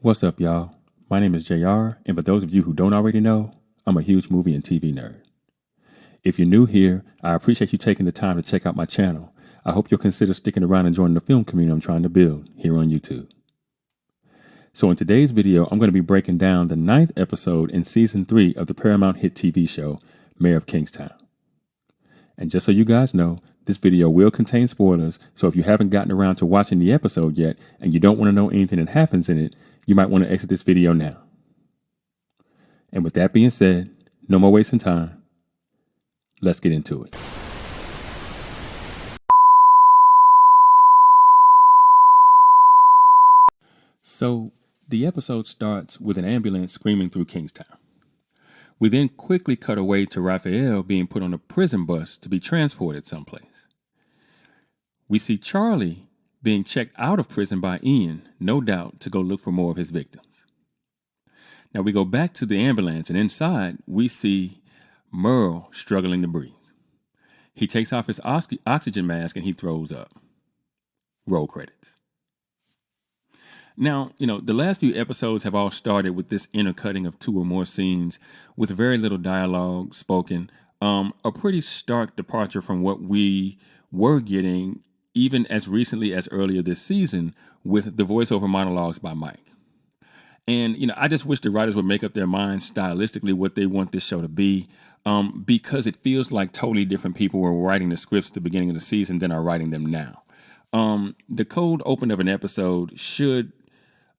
What's up, y'all? My name is JR, and for those of you who don't already know, I'm a huge movie and TV nerd. If you're new here, I appreciate you taking the time to check out my channel. I hope you'll consider sticking around and joining the film community I'm trying to build here on YouTube. So in today's video, I'm going to be breaking down the 9th episode in Season 3 of the Paramount hit TV show, Mayor of Kingstown. And just so you guys know, this video will contain spoilers, so if you haven't gotten around to watching the episode yet and you don't want to know anything that happens in it, you might want to exit this video now. And with that being said, no more wasting time. Let's get into it. So, the episode starts with an ambulance screaming through Kingstown. We then quickly cut away to Raphael being put on a prison bus to be transported someplace. We see Charlie being checked out of prison by Ian, no doubt to go look for more of his victims. Now we go back to the ambulance, and inside we see Merle struggling to breathe. He takes off his oxygen mask and he throws up. Roll credits. Now, the last few episodes have all started with this intercutting of two or more scenes with very little dialogue spoken, a pretty stark departure from what we were getting even as recently as earlier this season with the voiceover monologues by Mike. And, I just wish the writers would make up their minds stylistically what they want this show to be, because it feels like totally different people were writing the scripts at the beginning of the season than are writing them now. The cold open of an episode, should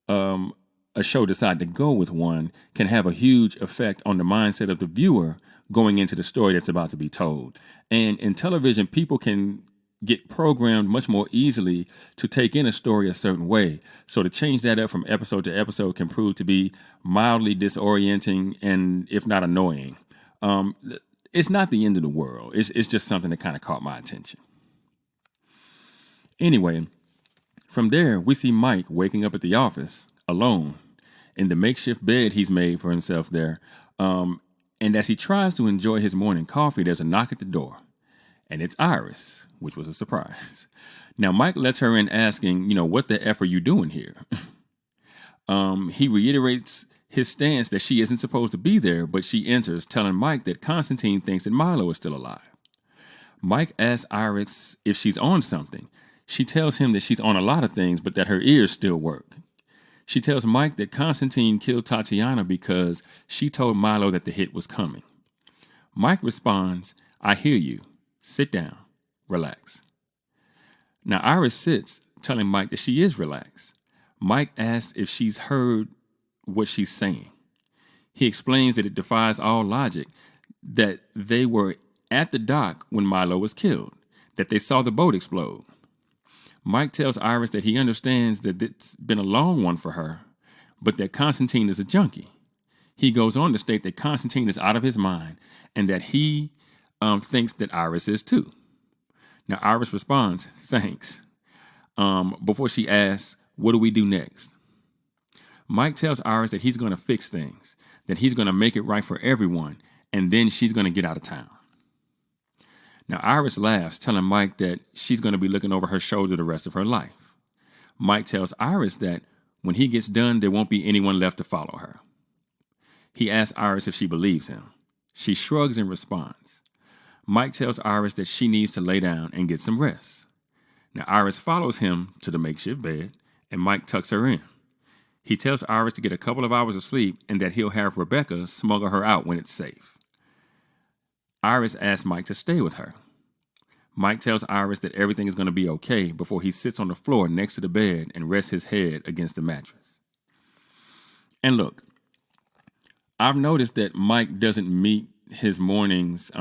a show decide to go with one, can have a huge effect on the mindset of the viewer going into the story that's about to be told. And in television, people can get programmed much more easily to take in a story a certain way. So to change that up from episode to episode can prove to be mildly disorienting and, if not annoying. It's not the end of the world. It's just something that kind of caught my attention. Anyway, from there, we see Mike waking up at the office alone in the makeshift bed he's made for himself there. And as he tries to enjoy his morning coffee, there's a knock at the door. And it's Iris, which was a surprise. Now, Mike lets her in asking, what the F are you doing here? He reiterates his stance that she isn't supposed to be there, but she enters, telling Mike that Constantine thinks that Milo is still alive. Mike asks Iris if she's on something. She tells him that she's on a lot of things, but that her ears still work. She tells Mike that Constantine killed Tatiana because she told Milo that the hit was coming. Mike responds, "I hear you. Sit down. Relax." Now Iris sits, telling Mike that she is relaxed. Mike asks if she's heard what she's saying. He explains that it defies all logic, that they were at the dock when Milo was killed, that they saw the boat explode. Mike tells Iris that he understands that it's been a long one for her, but that Constantine is a junkie. He goes on to state that Constantine is out of his mind and that he thinks that Iris is too. Now Iris responds, "Thanks," before she asks, "What do we do next?" Mike tells Iris that he's going to fix things, that he's going to make it right for everyone, and then she's going to get out of town. Now Iris laughs, telling Mike that she's going to be looking over her shoulder the rest of her life. Mike tells Iris that when he gets done, there won't be anyone left to follow her. He asks Iris if she believes him. She shrugs and responds. Mike tells Iris that she needs to lay down and get some rest. Now Iris follows him to the makeshift bed, and Mike tucks her in. He tells Iris to get a couple of hours of sleep and that he'll have Rebecca smuggle her out when it's safe. Iris asks Mike to stay with her. Mike tells Iris that everything is going to be okay before he sits on the floor next to the bed and rests his head against the mattress. And look, I've noticed that Mike doesn't meet his mornings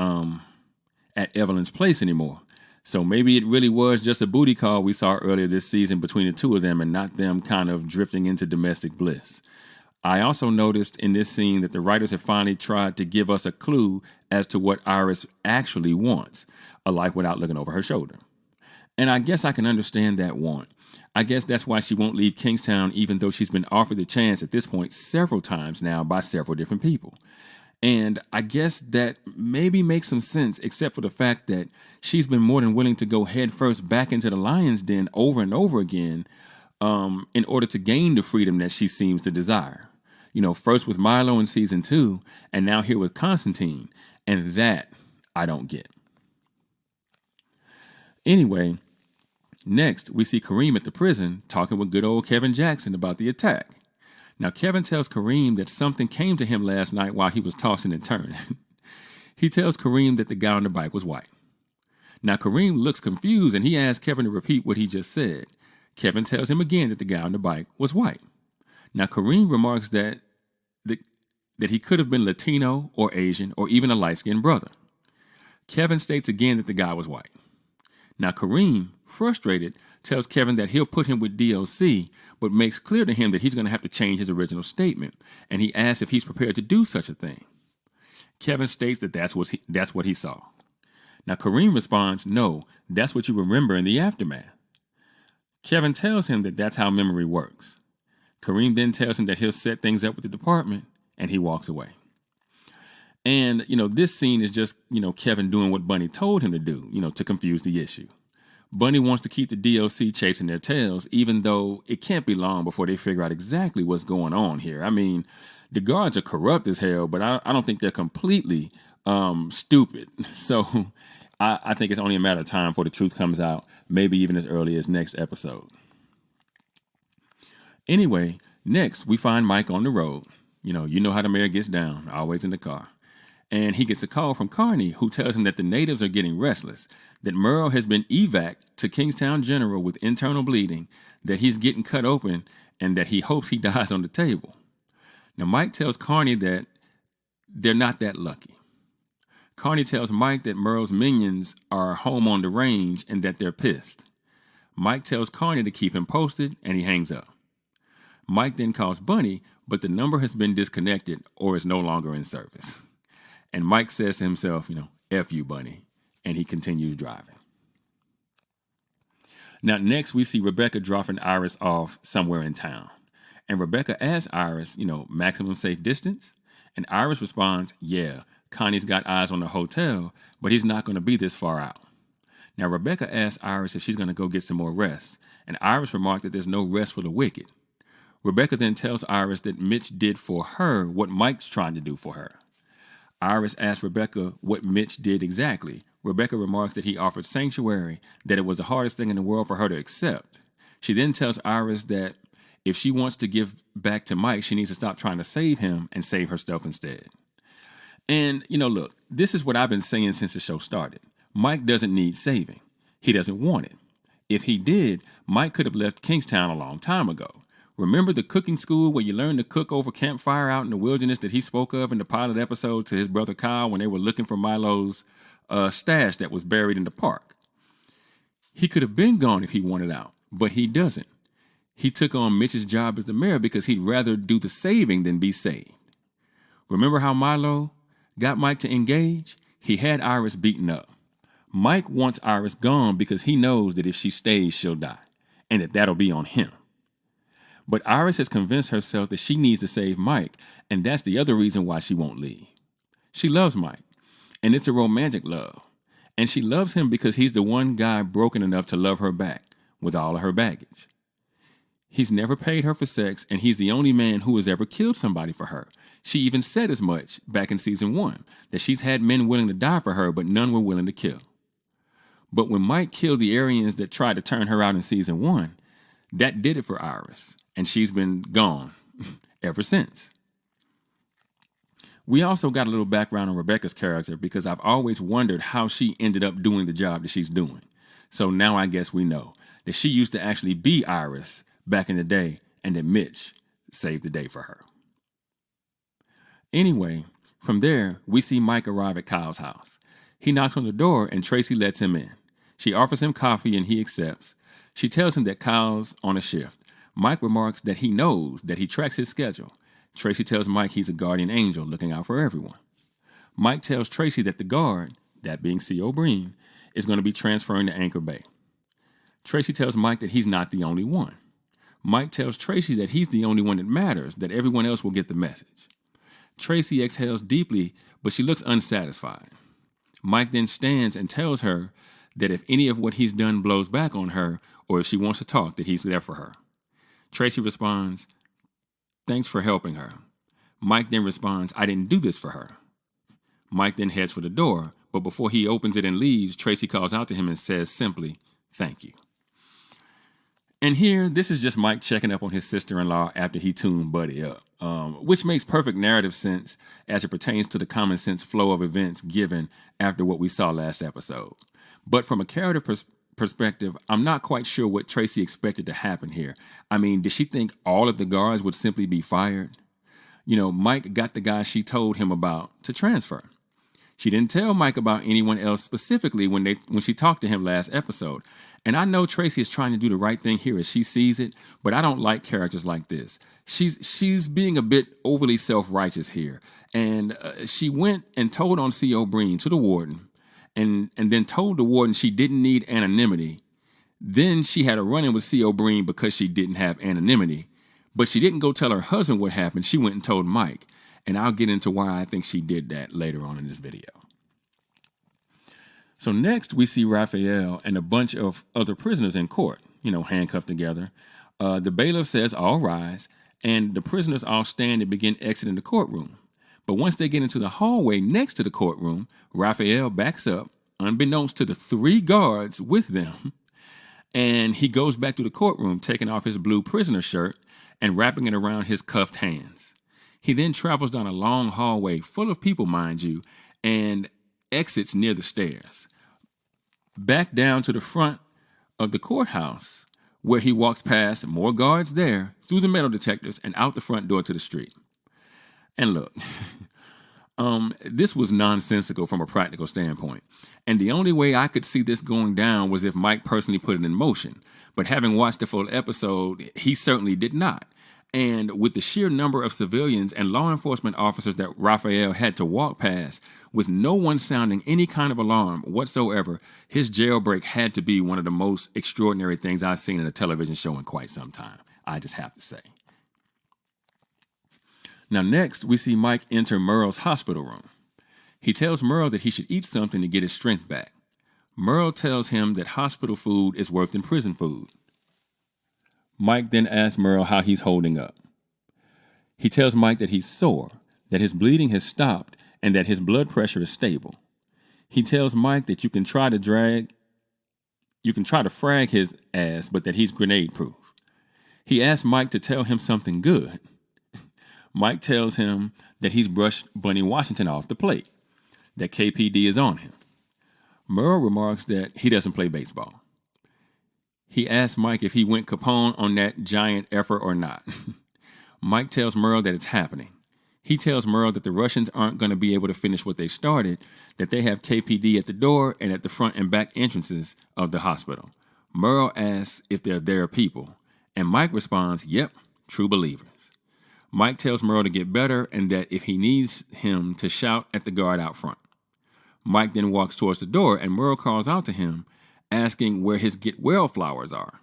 at Evelyn's place anymore. So maybe it really was just a booty call we saw earlier this season between the two of them and not them kind of drifting into domestic bliss. I also noticed in this scene that the writers have finally tried to give us a clue as to what Iris actually wants, a life without looking over her shoulder. And I guess I can understand that want. I guess that's why she won't leave Kingstown, even though she's been offered the chance at this point several times now by several different people. And I guess that maybe makes some sense, except for the fact that she's been more than willing to go headfirst back into the lion's den over and over again in order to gain the freedom that she seems to desire. First with Milo in season 2, and now here with Constantine. And that I don't get. Anyway, next we see Kareem at the prison talking with good old Kevin Jackson about the attack. Now, Kevin tells Kareem that something came to him last night while he was tossing and turning. He tells Kareem that the guy on the bike was white. Now, Kareem looks confused and he asks Kevin to repeat what he just said. Kevin tells him again that the guy on the bike was white. Now, Kareem remarks that he could have been Latino or Asian or even a light-skinned brother. Kevin states again that the guy was white. Now, Kareem, frustrated, tells Kevin that he'll put him with DLC, but makes clear to him that he's going to have to change his original statement, and he asks if he's prepared to do such a thing. Kevin states that that's what he saw. Now, Kareem responds, no, that's what you remember in the aftermath. Kevin tells him that that's how memory works. Kareem then tells him that he'll set things up with the department, and he walks away. And, this scene is just, Kevin doing what Bunny told him to do, to confuse the issue. Bunny wants to keep the DLC chasing their tails, even though it can't be long before they figure out exactly what's going on here. I mean, the guards are corrupt as hell, but I don't think they're completely stupid. So I think it's only a matter of time before the truth comes out, maybe even as early as next episode. Anyway, next we find Mike on the road. You know how the mayor gets down, always in the car. And he gets a call from Carney, who tells him that the natives are getting restless, that Merle has been evac to Kingstown General with internal bleeding, that he's getting cut open, and that he hopes he dies on the table. Now, Mike tells Carney that they're not that lucky. Carney tells Mike that Merle's minions are home on the range and that they're pissed. Mike tells Carney to keep him posted, and he hangs up. Mike then calls Bunny, but the number has been disconnected or is no longer in service. And Mike says to himself, F you, Bunny, and he continues driving. Now, next we see Rebecca dropping Iris off somewhere in town. And Rebecca asks Iris, maximum safe distance? And Iris responds, yeah, Connie's got eyes on the hotel, but he's not going to be this far out. Now, Rebecca asks Iris if she's going to go get some more rest, and Iris remarked that there's no rest for the wicked. Rebecca then tells Iris that Mitch did for her what Mike's trying to do for her. Iris asks Rebecca what Mitch did exactly. Rebecca remarks that he offered sanctuary, that it was the hardest thing in the world for her to accept. She then tells Iris that if she wants to give back to Mike, she needs to stop trying to save him and save herself instead. And, look, this is what I've been saying since the show started. Mike doesn't need saving. He doesn't want it. If he did, Mike could have left Kingstown a long time ago. Remember the cooking school where you learned to cook over campfire out in the wilderness that he spoke of in the pilot episode to his brother Kyle when they were looking for Milo's stash that was buried in the park? He could have been gone if he wanted out, but he doesn't. He took on Mitch's job as the mayor because he'd rather do the saving than be saved. Remember how Milo got Mike to engage? He had Iris beaten up. Mike wants Iris gone because he knows that if she stays, she'll die, and that'll be on him. But Iris has convinced herself that she needs to save Mike, and that's the other reason why she won't leave. She loves Mike, and it's a romantic love. And she loves him because he's the one guy broken enough to love her back with all of her baggage. He's never paid her for sex, and he's the only man who has ever killed somebody for her. She even said as much back in season 1, that she's had men willing to die for her, but none were willing to kill. But when Mike killed the Aryans that tried to turn her out in season 1, that did it for Iris. And she's been gone ever since. We also got a little background on Rebecca's character because I've always wondered how she ended up doing the job that she's doing. So now I guess we know that she used to actually be Iris back in the day and that Mitch saved the day for her. Anyway, from there, we see Mike arrive at Kyle's house. He knocks on the door and Tracy lets him in. She offers him coffee and he accepts. She tells him that Kyle's on a shift. Mike remarks that he knows, that he tracks his schedule. Tracy tells Mike he's a guardian angel looking out for everyone. Mike tells Tracy that the guard, that being C.O. Breen, is going to be transferring to Anchor Bay. Tracy tells Mike that he's not the only one. Mike tells Tracy that he's the only one that matters, that everyone else will get the message. Tracy exhales deeply, but she looks unsatisfied. Mike then stands and tells her that if any of what he's done blows back on her, or if she wants to talk, that he's there for her. Tracy responds, "Thanks for helping her." Mike then responds, "I didn't do this for her." Mike then heads for the door, but before he opens it and leaves, Tracy calls out to him and says simply, "Thank you." And here, this is just Mike checking up on his sister-in-law after he tuned Buddy up, which makes perfect narrative sense as it pertains to the common sense flow of events given after what we saw last episode. But from a character perspective, I'm not quite sure what Tracy expected to happen here. I mean, did she think all of the guards would simply be fired? Mike got the guy she told him about to transfer. She didn't tell Mike about anyone else specifically when she talked to him last episode. And I know Tracy is trying to do the right thing here as she sees it, but I don't like characters like this. She's being a bit overly self-righteous here. And she went and told on C.O. Breen to the warden and then told the warden she didn't need anonymity. Then she had a run-in with C.O. Breen because she didn't have anonymity. But she didn't go tell her husband what happened. She went and told Mike. And I'll get into why I think she did that later on in this video. So next we see Raphael and a bunch of other prisoners in court, handcuffed together. The bailiff says, "All rise," and the prisoners all stand and begin exiting the courtroom. But once they get into the hallway next to the courtroom, Raphael backs up, unbeknownst to the 3 guards with them, and he goes back to the courtroom, taking off his blue prisoner shirt and wrapping it around his cuffed hands. He then travels down a long hallway full of people, mind you, and exits near the stairs. Back down to the front of the courthouse, where he walks past more guards there, through the metal detectors, and out the front door to the street. And look, this was nonsensical from a practical standpoint. And the only way I could see this going down was if Mike personally put it in motion. But having watched the full episode, he certainly did not. And with the sheer number of civilians and law enforcement officers that Raphael had to walk past, with no one sounding any kind of alarm whatsoever, his jailbreak had to be one of the most extraordinary things I've seen in a television show in quite some time. I just have to say. Now next, we see Mike enter Merle's hospital room. He tells Merle that he should eat something to get his strength back. Merle tells him that hospital food is worse than prison food. Mike then asks Merle how he's holding up. He tells Mike that he's sore, that his bleeding has stopped, and that his blood pressure is stable. He tells Mike that you can try to frag his ass, but that he's grenade proof. He asks Mike to tell him something good. Mike tells him that he's brushed Bunny Washington off the plate, that KPD is on him. Merle remarks that he doesn't play baseball. He asks Mike if he went Capone on that giant effort or not. Mike tells Merle that it's happening. He tells Merle that the Russians aren't going to be able to finish what they started, that they have KPD at the door and at the front and back entrances of the hospital. Merle asks if they're their people, and Mike responds, "Yep, true believers." Mike tells Merle to get better and that if he needs him to shout at the guard out front. Mike then walks towards the door and Merle calls out to him, asking where his get well flowers are.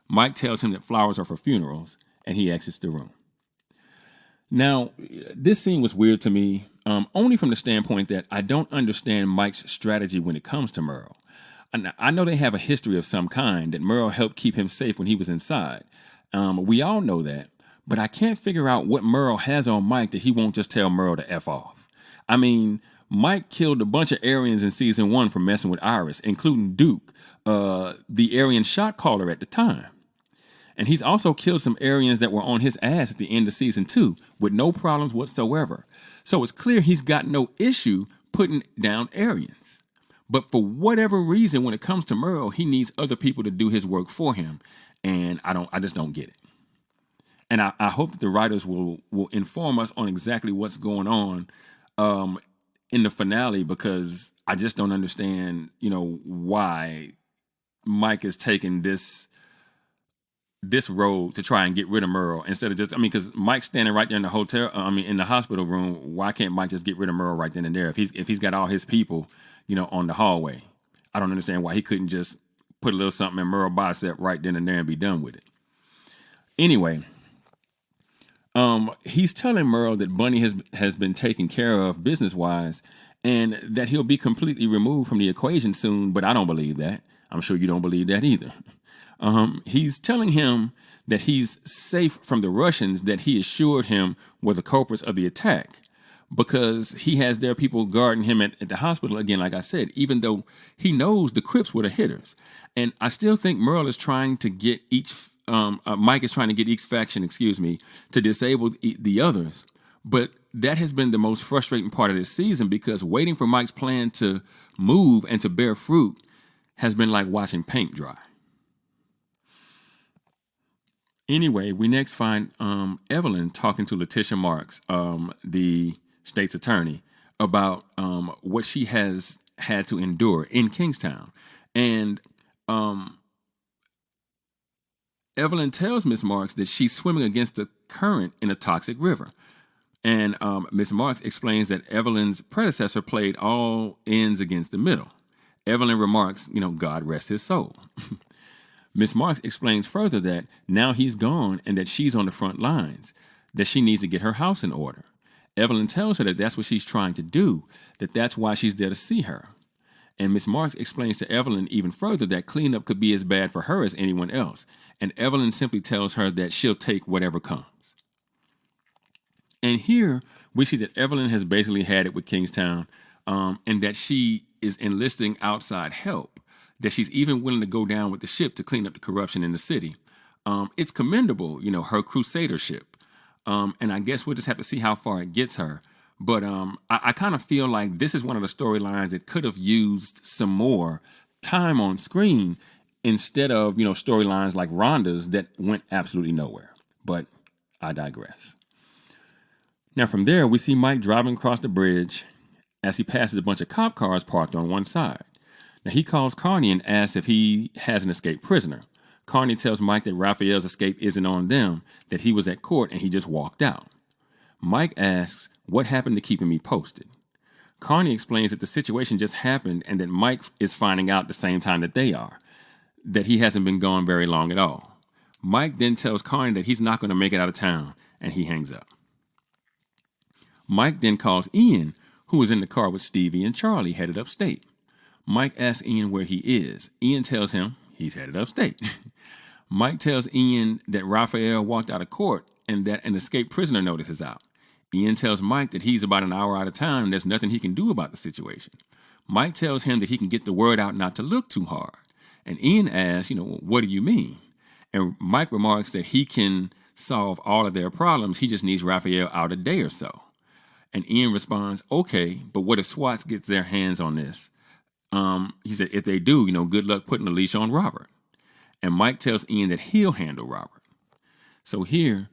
Mike tells him that flowers are for funerals, and he exits the room. Now, this scene was weird to me, only from the standpoint that I don't understand Mike's strategy when it comes to Merle. I know they have a history of some kind, that Merle helped keep him safe when he was inside. We all know that, but I can't figure out what Merle has on Mike that he won't just tell Merle to F off. I mean, Mike killed a bunch of Aryans in season 1 for messing with Iris, including Duke, the Aryan shot caller at the time. And he's also killed some Aryans that were on his ass at the end of season 2 with no problems whatsoever. So it's clear he's got no issue putting down Aryans. But for whatever reason, when it comes to Merle, he needs other people to do his work for him. And I just don't get it. And I hope that the writers will inform us on exactly what's going on in the finale, because I just don't understand, why Mike is taking this road to try and get rid of Merle instead of because Mike's standing right there in the in the hospital room. Why can't Mike just get rid of Merle right then and there? If he's got all his people, on the hallway, I don't understand why he couldn't just put a little something in Merle's bicep right then and there and be done with it. Anyway, he's telling Merle that Bunny has been taken care of business-wise and that he'll be completely removed from the equation soon, but I don't believe that. I'm sure you don't believe that either. He's telling him that he's safe from the Russians that he assured him were the culprits of the attack, because he has their people guarding him at the hospital, again, like I said, even though he knows the Crips were the hitters. And I still think Merle is trying to get Mike is trying to get each faction, to disable the others. But that has been the most frustrating part of this season, because waiting for Mike's plan to move and to bear fruit has been like watching paint dry. Anyway, we next find Evelyn talking to Letitia Marks, the state's attorney, about what she has had to endure in Kingstown. And Evelyn tells Miss Marks that she's swimming against the current in a toxic river. And Miss Marks explains that Evelyn's predecessor played all ends against the middle. Evelyn remarks, God rest his soul. Miss Marks explains further that now he's gone and that she's on the front lines, that she needs to get her house in order. Evelyn tells her that that's what she's trying to do, that that's why she's there to see her. And Miss Marks explains to Evelyn even further that cleanup could be as bad for her as anyone else. And Evelyn simply tells her that she'll take whatever comes. And here we see that Evelyn has basically had it with Kingstown, and that she is enlisting outside help, that she's even willing to go down with the ship to clean up the corruption in the city. It's commendable, her crusadership. And I guess we'll just have to see how far it gets her. But I kind of feel like this is one of the storylines that could have used some more time on screen instead of, storylines like Rhonda's that went absolutely nowhere. But I digress. Now from there, we see Mike driving across the bridge as he passes a bunch of cop cars parked on one side. Now he calls Carney and asks if he has an escaped prisoner. Carney tells Mike that Raphael's escape isn't on them, that he was at court and he just walked out. Mike asks what happened to keeping me posted. Carney explains that the situation just happened and that Mike is finding out the same time that they are, that he hasn't been gone very long at all. Mike then tells Carney that he's not going to make it out of town, and he hangs up. Mike then calls Ian, who is in the car with Stevie and Charlie headed upstate. Mike asks Ian where he is. Ian tells him he's headed upstate. Mike tells Ian that Raphael walked out of court and that an escaped prisoner notice is out. Ian tells Mike that he's about an hour out of town and there's nothing he can do about the situation. Mike tells him that he can get the word out not to look too hard. And Ian asks, what do you mean? And Mike remarks that he can solve all of their problems. He just needs Raphael out a day or so. And Ian responds, okay, but what if SWAT gets their hands on this? He said, if they do, good luck putting a leash on Robert. And Mike tells Ian that he'll handle Robert. So here,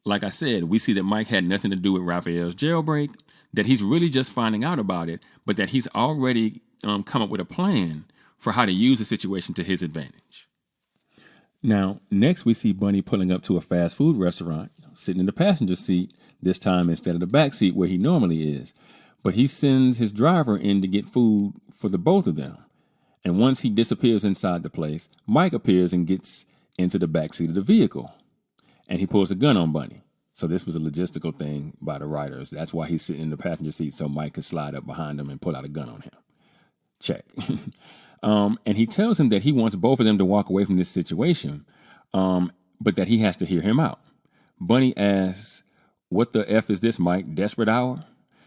like I said, we see that Mike had nothing to do with Raphael's jailbreak, that he's really just finding out about it, but that he's already come up with a plan for how to use the situation to his advantage. Now, next we see Bunny pulling up to a fast food restaurant, sitting in the passenger seat, this time instead of the back seat where he normally is. But he sends his driver in to get food for the both of them. And once he disappears inside the place, Mike appears and gets into the back seat of the vehicle. And he pulls a gun on Bunny. So this was a logistical thing by the writers. That's why he's sitting in the passenger seat so Mike could slide up behind him and pull out a gun on him. Check. And he tells him that he wants both of them to walk away from this situation, but that he has to hear him out. Bunny asks, what the F is this, Mike? Desperate hour?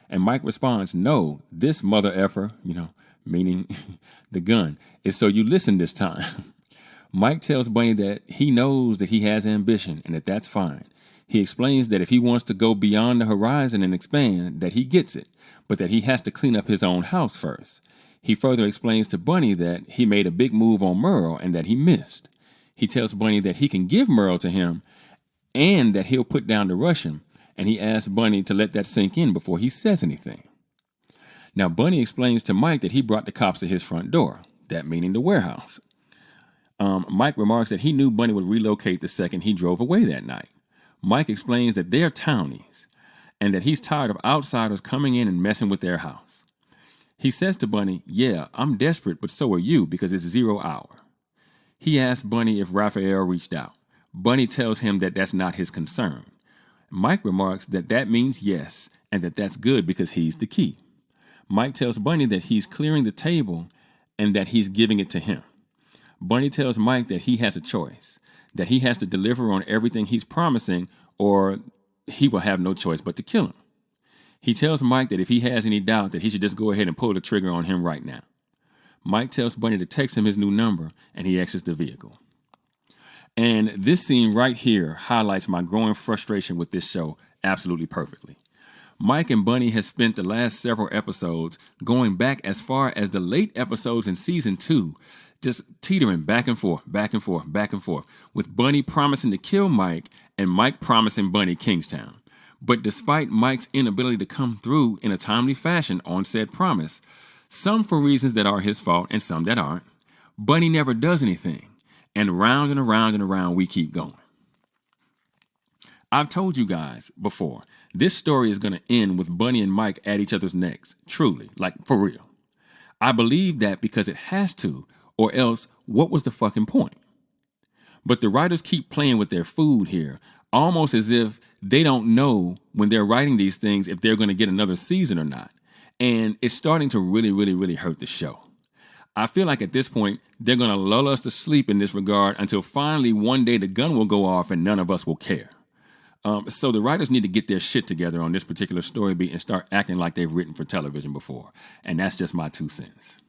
And Mike responds, no, this mother effer, meaning the gun, is so you listen this time. Mike tells Bunny that he knows that he has ambition and that that's fine. He explains that if he wants to go beyond the horizon and expand, that he gets it, but that he has to clean up his own house first. He further explains to Bunny that he made a big move on Merle and that he missed. He tells Bunny that he can give Merle to him and that he'll put down the Russian, and he asks Bunny to let that sink in before he says anything. Now, Bunny explains to Mike that he brought the cops to his front door, that meaning the warehouse. Mike remarks that he knew Bunny would relocate the second he drove away that night. Mike explains that they're townies and that he's tired of outsiders coming in and messing with their house. He says to Bunny, yeah, I'm desperate, but so are you because it's 0 hour. He asks Bunny if Raphael reached out. Bunny tells him that that's not his concern. Mike remarks that that means yes and that that's good because he's the key. Mike tells Bunny that he's clearing the table and that he's giving it to him. Bunny tells Mike that he has a choice, that he has to deliver on everything he's promising or he will have no choice but to kill him. He tells Mike that if he has any doubt that he should just go ahead and pull the trigger on him right now. Mike tells Bunny to text him his new number and he exits the vehicle. And this scene right here highlights my growing frustration with this show absolutely perfectly. Mike and Bunny has spent the last several episodes going back as far as the late episodes in season 2, just teetering back and forth, back and forth, back and forth, with Bunny promising to kill Mike and Mike promising Bunny Kingstown. But despite Mike's inability to come through in a timely fashion on said promise, some for reasons that are his fault and some that aren't, Bunny never does anything. And round and around and around we keep going. I've told you guys before, this story is going to end with Bunny and Mike at each other's necks, truly, like for real. I believe that because it has to, or else what was the fucking point? But the writers keep playing with their food here, almost as if they don't know when they're writing these things if they're going to get another season or not. And it's starting to really, really, really hurt the show. I feel like at this point, they're going to lull us to sleep in this regard until finally one day the gun will go off and none of us will care. So the writers need to get their shit together on this particular story beat and start acting like they've written for television before. And that's just my 2 cents.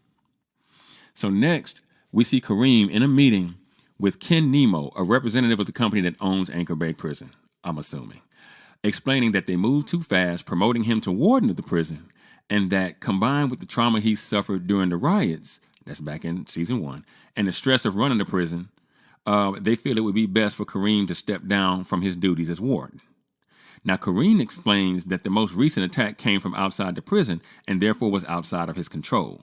So next, we see Kareem in a meeting with Ken Nemo, a representative of the company that owns Anchor Bay Prison, I'm assuming, explaining that they moved too fast, promoting him to warden of the prison, and that combined with the trauma he suffered during the riots, that's back in season 1, and the stress of running the prison, they feel it would be best for Kareem to step down from his duties as warden. Now, Kareem explains that the most recent attack came from outside the prison and therefore was outside of his control.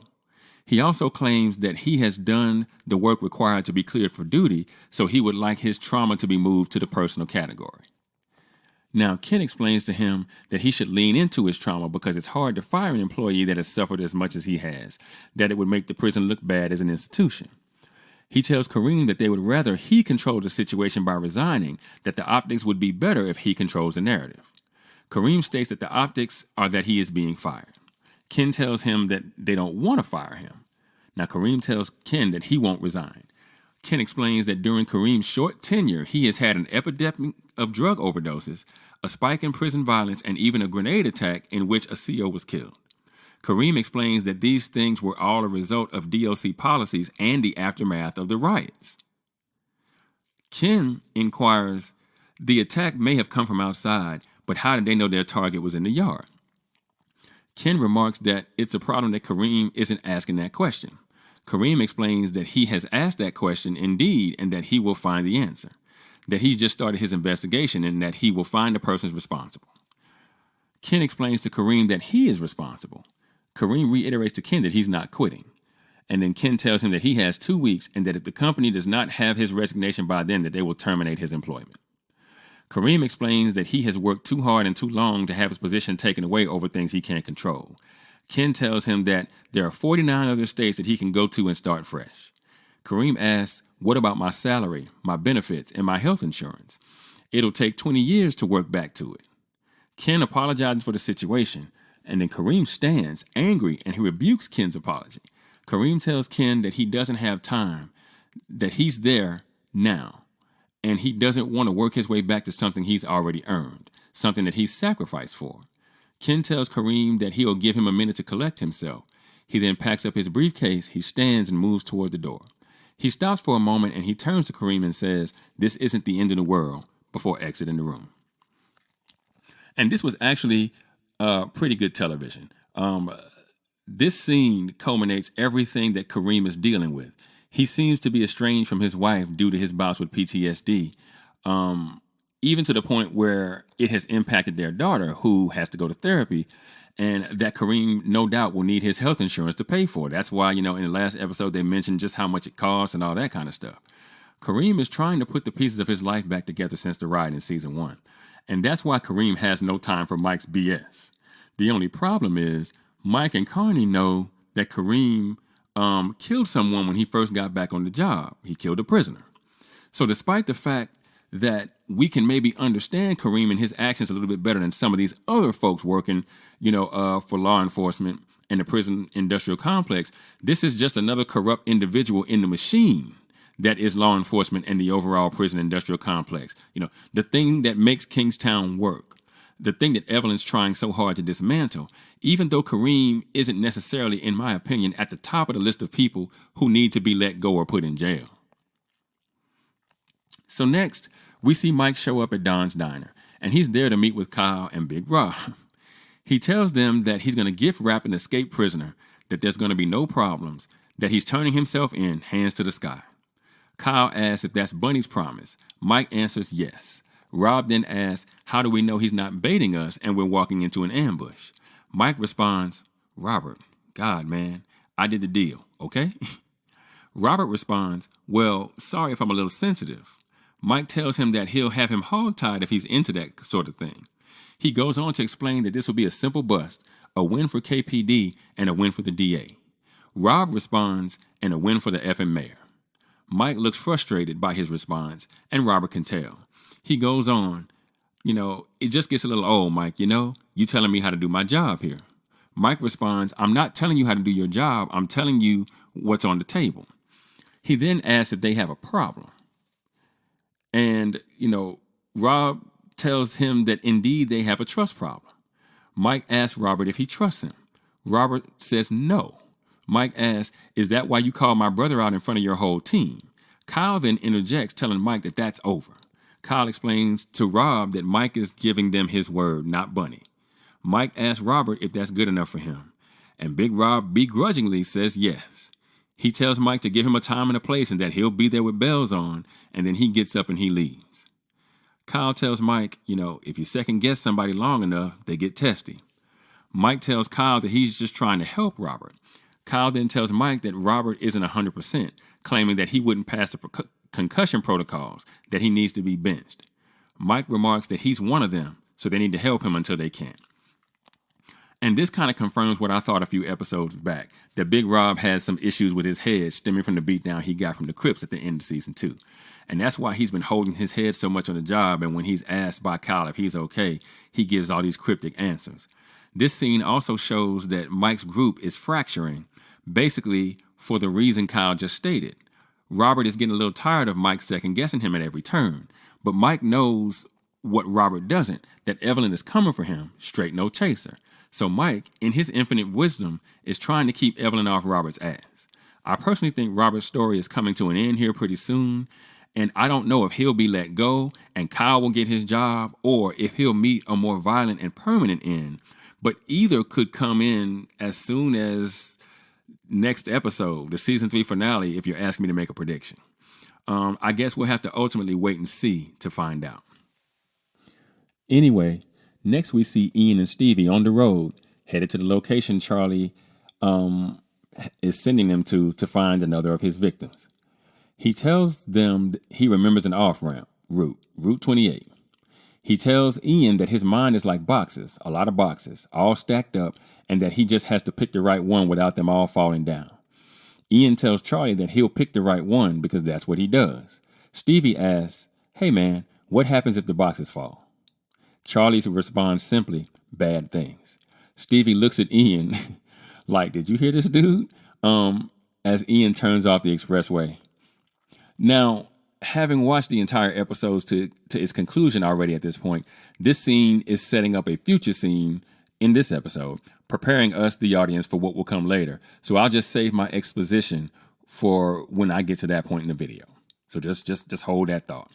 He also claims that he has done the work required to be cleared for duty, so he would like his trauma to be moved to the personal category. Now, Ken explains to him that he should lean into his trauma because it's hard to fire an employee that has suffered as much as he has, that it would make the prison look bad as an institution. He tells Kareem that they would rather he control the situation by resigning, that the optics would be better if he controls the narrative. Kareem states that the optics are that he is being fired. Ken tells him that they don't want to fire him. Now, Kareem tells Ken that he won't resign. Ken explains that during Kareem's short tenure, he has had an epidemic of drug overdoses, a spike in prison violence, and even a grenade attack in which a CO was killed. Kareem explains that these things were all a result of DOC policies and the aftermath of the riots. Ken inquires, the attack may have come from outside, but how did they know their target was in the yard? Ken remarks that it's a problem that Kareem isn't asking that question. Kareem explains that he has asked that question indeed and that he will find the answer, that he's just started his investigation and that he will find the persons responsible. Ken explains to Kareem that he is responsible. Kareem reiterates to Ken that he's not quitting. And then Ken tells him that he has 2 weeks and that if the company does not have his resignation by then, that they will terminate his employment. Kareem explains that he has worked too hard and too long to have his position taken away over things he can't control. Ken tells him that there are 49 other states that he can go to and start fresh. Kareem asks, what about my salary, my benefits, and my health insurance? It'll take 20 years to work back to it. Ken apologizes for the situation, and then Kareem stands angry and he rebukes Ken's apology. Kareem tells Ken that he doesn't have time, that he's there now, and he doesn't want to work his way back to something he's already earned, something that he's sacrificed for. Ken tells Kareem that he'll give him a minute to collect himself. He then packs up his briefcase, he stands and moves toward the door. He stops for a moment and he turns to Kareem and says, this isn't the end of the world, before exiting the room. And this was actually pretty good television. This scene culminates everything that Kareem is dealing with. He seems to be estranged from his wife due to his bouts with PTSD, even to the point where it has impacted their daughter, who has to go to therapy, and that Kareem, no doubt, will need his health insurance to pay for. That's why, in the last episode, they mentioned just how much it costs and all that kind of stuff. Kareem is trying to put the pieces of his life back together since the riot in season 1. And that's why Kareem has no time for Mike's BS. The only problem is Mike and Carney know that Kareem killed someone when he first got back on the job. He killed a prisoner. So despite the fact that we can maybe understand Kareem and his actions a little bit better than some of these other folks working, for law enforcement in the prison industrial complex, this is just another corrupt individual in the machine that is law enforcement and the overall prison industrial complex. The thing that makes Kingstown work, the thing that Evelyn's trying so hard to dismantle, even though Kareem isn't necessarily, in my opinion, at the top of the list of people who need to be let go or put in jail. So next, we see Mike show up at Don's diner, and he's there to meet with Kyle and Big Rob. He tells them that he's going to gift wrap an escaped prisoner, that there's going to be no problems, that he's turning himself in, hands to the sky. Kyle asks if that's Bunny's promise. Mike answers yes. Rob then asks, how do we know he's not baiting us and we're walking into an ambush? Mike responds, Robert, God, man, I did the deal, okay? Robert responds, well, sorry if I'm a little sensitive. Mike tells him that he'll have him hogtied if he's into that sort of thing. He goes on to explain that this will be a simple bust, a win for KPD and a win for the DA. Rob responds, and a win for the effing mayor. Mike looks frustrated by his response, and Robert can tell. He goes on, it just gets a little old, Mike, you telling me how to do my job here. Mike responds, I'm not telling you how to do your job, I'm telling you what's on the table. He then asks if they have a problem. And, Rob tells him that indeed they have a trust problem. Mike asks Robert if he trusts him. Robert says no. Mike asks, is that why you called my brother out in front of your whole team? Kyle then interjects, telling Mike that that's over. Kyle explains to Rob that Mike is giving them his word, not Bunny. Mike asks Robert if that's good enough for him, and Big Rob begrudgingly says yes. He tells Mike to give him a time and a place and that he'll be there with bells on, and then he gets up and he leaves. Kyle tells Mike, if you second guess somebody long enough, they get testy. Mike tells Kyle that he's just trying to help Robert. Kyle then tells Mike that Robert isn't 100%, claiming that he wouldn't pass the concussion protocols, that he needs to be benched. Mike remarks that he's one of them, so they need to help him until they can. And this kind of confirms what I thought a few episodes back, that Big Rob has some issues with his head stemming from the beatdown he got from the Crips at the end of season 2. And that's why he's been holding his head so much on the job, and when he's asked by Kyle if he's okay, he gives all these cryptic answers. This scene also shows that Mike's group is fracturing, basically for the reason Kyle just stated. Robert is getting a little tired of Mike second-guessing him at every turn, but Mike knows what Robert doesn't, that Evelyn is coming for him, straight no chaser. So Mike, in his infinite wisdom, is trying to keep Evelyn off Robert's ass. I personally think Robert's story is coming to an end here pretty soon, and I don't know if he'll be let go and Kyle will get his job, or if he'll meet a more violent and permanent end, but either could come in as soon as next episode, the season 3 finale, if you're asking me to make a prediction. I guess we'll have to ultimately wait and see to find out. Anyway, next we see Ian and Stevie on the road, headed to the location Charlie is sending them to find another of his victims. He tells them he remembers an off-ramp, Route 28. He tells Ian that his mind is like boxes, a lot of boxes, all stacked up, and that he just has to pick the right one without them all falling down. Ian tells Charlie that he'll pick the right one because that's what he does. Stevie asks, hey man, what happens if the boxes fall? Charlie responds simply, bad things. Stevie looks at Ian like, did you hear this dude? As Ian turns off the expressway. Now, having watched the entire episodes to its conclusion already at this point, this scene is setting up a future scene in this episode, preparing us, the audience, for what will come later. So I'll just save my exposition for when I get to that point in the video. So just hold that thought.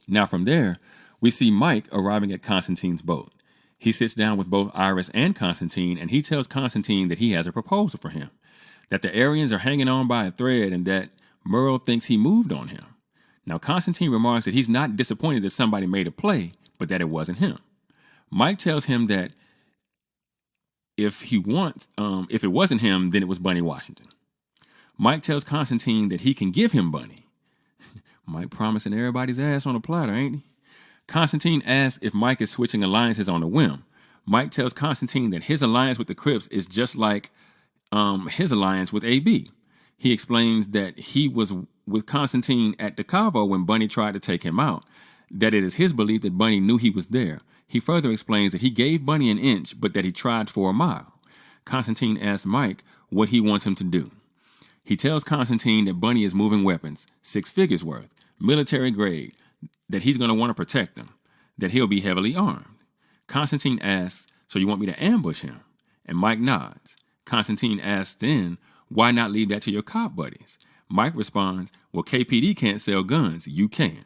Now from there, we see Mike arriving at Constantine's boat. He sits down with both Iris and Constantine, and he tells Constantine that he has a proposal for him, that the Aryans are hanging on by a thread and that Merle thinks he moved on him. Now, Constantine remarks that he's not disappointed that somebody made a play, but that it wasn't him. Mike tells him that if it wasn't him, then it was Bunny Washington. Mike tells Constantine that he can give him Bunny. Mike promising everybody's ass on a platter, ain't he? Constantine asks if Mike is switching alliances on a whim. Mike tells Constantine that his alliance with the Crips is just like his alliance with AB. He explains that he was with Constantine at DeCavo when Bunny tried to take him out, that it is his belief that Bunny knew he was there. He further explains that he gave Bunny an inch, but that he tried for a mile. Constantine asks Mike what he wants him to do. He tells Constantine that Bunny is moving weapons, 6 figures worth, military grade, that he's going to want to protect them, that he'll be heavily armed. Constantine asks, so you want me to ambush him? And Mike nods. Constantine asks then, why not leave that to your cop buddies? Mike responds, well, KPD can't sell guns, you can.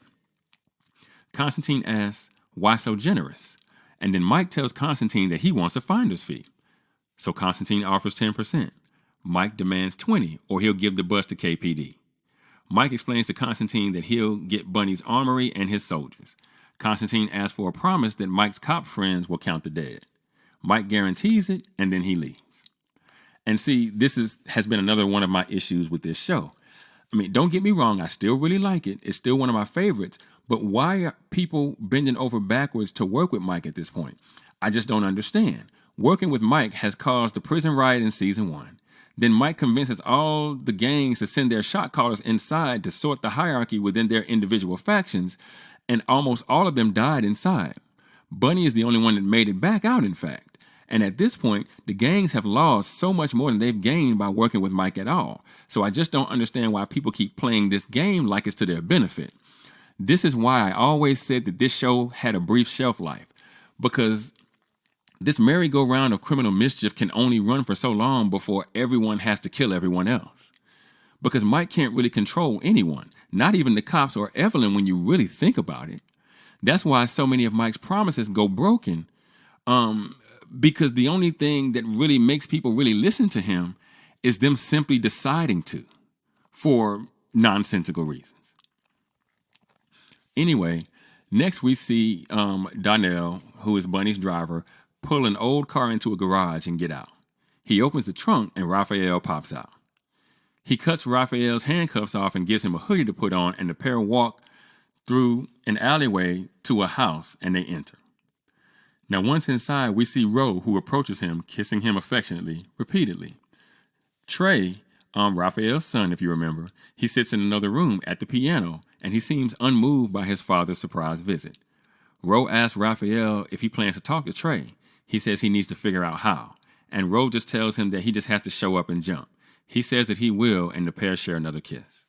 Constantine asks, why so generous? And then Mike tells Constantine that he wants a finder's fee. So Constantine offers 10%. Mike demands 20, or he'll give the bus to KPD. Mike explains to Constantine that he'll get Bunny's armory and his soldiers. Constantine asks for a promise that Mike's cop friends will count the dead. Mike guarantees it, and then he leaves. And see, has been another one of my issues with this show. I mean, don't get me wrong, I still really like it. It's still one of my favorites. But why are people bending over backwards to work with Mike at this point? I just don't understand. Working with Mike has caused the prison riot in season 1. Then Mike convinces all the gangs to send their shot callers inside to sort the hierarchy within their individual factions, and almost all of them died inside. Bunny is the only one that made it back out, in fact. And at this point, the gangs have lost so much more than they've gained by working with Mike at all. So I just don't understand why people keep playing this game like it's to their benefit. This is why I always said that this show had a brief shelf life, because this merry-go-round of criminal mischief can only run for so long before everyone has to kill everyone else. Because Mike can't really control anyone, not even the cops or Evelyn when you really think about it. That's why so many of Mike's promises go broken, because the only thing that really makes people really listen to him is them simply deciding to, for nonsensical reasons. Anyway, next we see Donnell, who is Bunny's driver, pull an old car into a garage and get out. He opens the trunk and Raphael pops out. He cuts Raphael's handcuffs off and gives him a hoodie to put on, and the pair walk through an alleyway to a house and they enter. Now, once inside, we see Ro, who approaches him, kissing him affectionately, repeatedly. Trey, Raphael's son, if you remember, he sits in another room at the piano, and he seems unmoved by his father's surprise visit. Ro asks Raphael if he plans to talk to Trey. He says he needs to figure out how, and Ro just tells him that he just has to show up and jump. He says that he will, and the pair share another kiss.